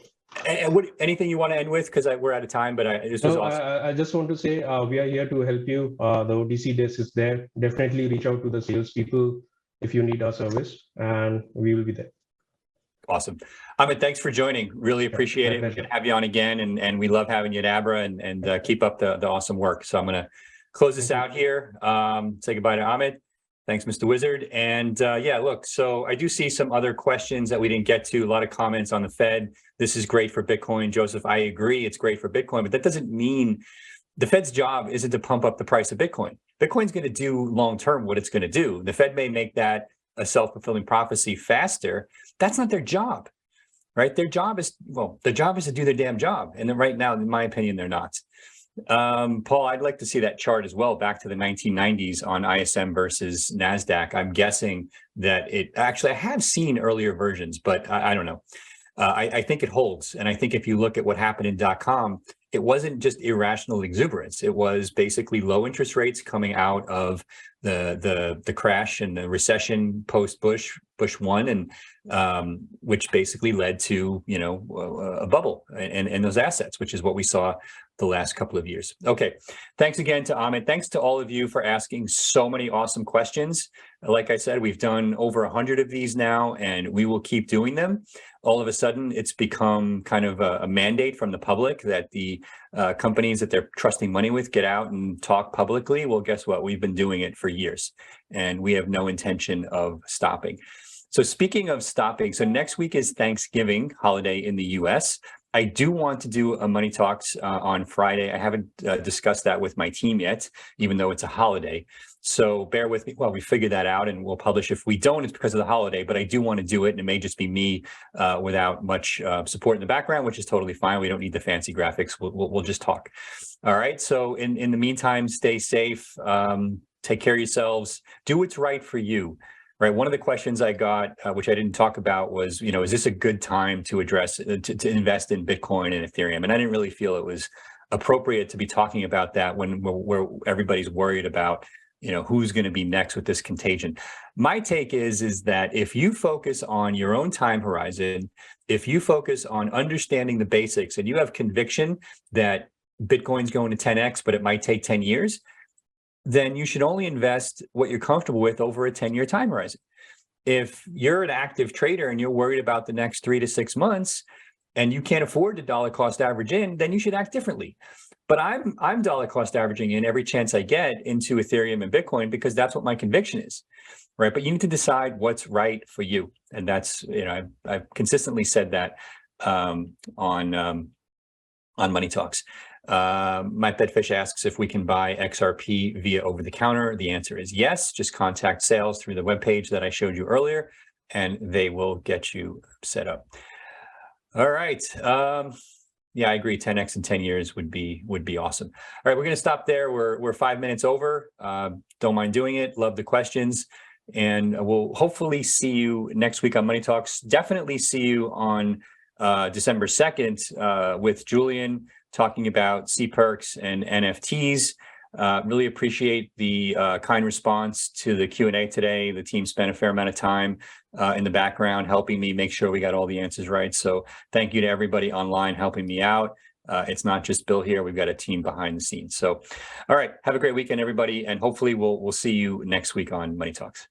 And anything you want to end with? Because we're out of time, but this was awesome. I just want to say we are here to help you. The OTC desk is there. Definitely reach out to the salespeople if you need our service, and we will be there. Awesome. Amit, thanks for joining. Really appreciate it. We can have you on again, and we love having you at Abra, and keep up the awesome work. So I'm going to close this out here. Say goodbye to Amit. Thanks, Mr. Wizard. And yeah, look, so I do see some other questions that we didn't get to. A lot of comments on the Fed. This is great for Bitcoin. Joseph, I agree, it's great for Bitcoin, but that doesn't mean the Fed's job isn't to pump up the price of Bitcoin. Bitcoin's going to do long-term what it's going to do. The Fed may make that a self-fulfilling prophecy faster. That's not their job, right? Their job is to do their damn job. And then right now, in my opinion, they're not. Paul, I'd like to see that chart as well, back to the 1990s on ISM versus NASDAQ. I'm guessing that I have seen earlier versions, but I don't know. I think it holds. And I think if you look at what happened in .com, it wasn't just irrational exuberance. It was basically low interest rates coming out of the crash and the recession post-Bush 1, and which basically led to a bubble and those assets, which is what we saw the last couple of years. Okay, thanks again to Amit. Thanks to all of you for asking so many awesome questions. Like I said, we've done over 100 of these now, and we will keep doing them. All of a sudden, it's become kind of a mandate from the public that the companies that they're trusting money with get out and talk publicly. Well, guess what? We've been doing it for years, and we have no intention of stopping. So speaking of stopping, so next week is Thanksgiving holiday in the US. I do want to do a Money Talks on Friday. I haven't discussed that with my team yet, even though it's a holiday. So bear with me while we figure that out, and we'll publish. If we don't, it's because of the holiday, but I do want to do it, and it may just be me without much support in the background, which is totally fine. We don't need the fancy graphics. We'll just talk. All right. So in the meantime, stay safe. Take care of yourselves. Do what's right for you. Right. One of the questions I got, which I didn't talk about, was, is this a good time to invest in Bitcoin and Ethereum? And I didn't really feel it was appropriate to be talking about that when where everybody's worried about, who's going to be next with this contagion. My take is that if you focus on your own time horizon, if you focus on understanding the basics, and you have conviction that Bitcoin's going to 10x, but it might take 10 years, then you should only invest what you're comfortable with over a 10-year time horizon. If you're an active trader and you're worried about the next 3 to 6 months and you can't afford to dollar cost average in, then you should act differently. But I'm dollar cost averaging in every chance I get into Ethereum and Bitcoin because that's what my conviction is, right? But you need to decide what's right for you. And that's, I've consistently said that on Money Talks. My Petfish asks if we can buy XRP via over the counter. The answer is yes. Just contact sales through the webpage that I showed you earlier, and they will get you set up. All right. Yeah, I agree. 10x in 10 years would be awesome. All right, we're going to stop there. We're 5 minutes over. Don't mind doing it. Love the questions. And we'll hopefully see you next week on Money Talks. Definitely see you on December 2nd with Julian talking about C-Perks and NFTs. Really appreciate the kind response to the Q&A today. The team spent a fair amount of time in the background helping me make sure we got all the answers right. So thank you to everybody online helping me out. It's not just Bill here. We've got a team behind the scenes. So, all right, have a great weekend, everybody. And hopefully we'll see you next week on Money Talks.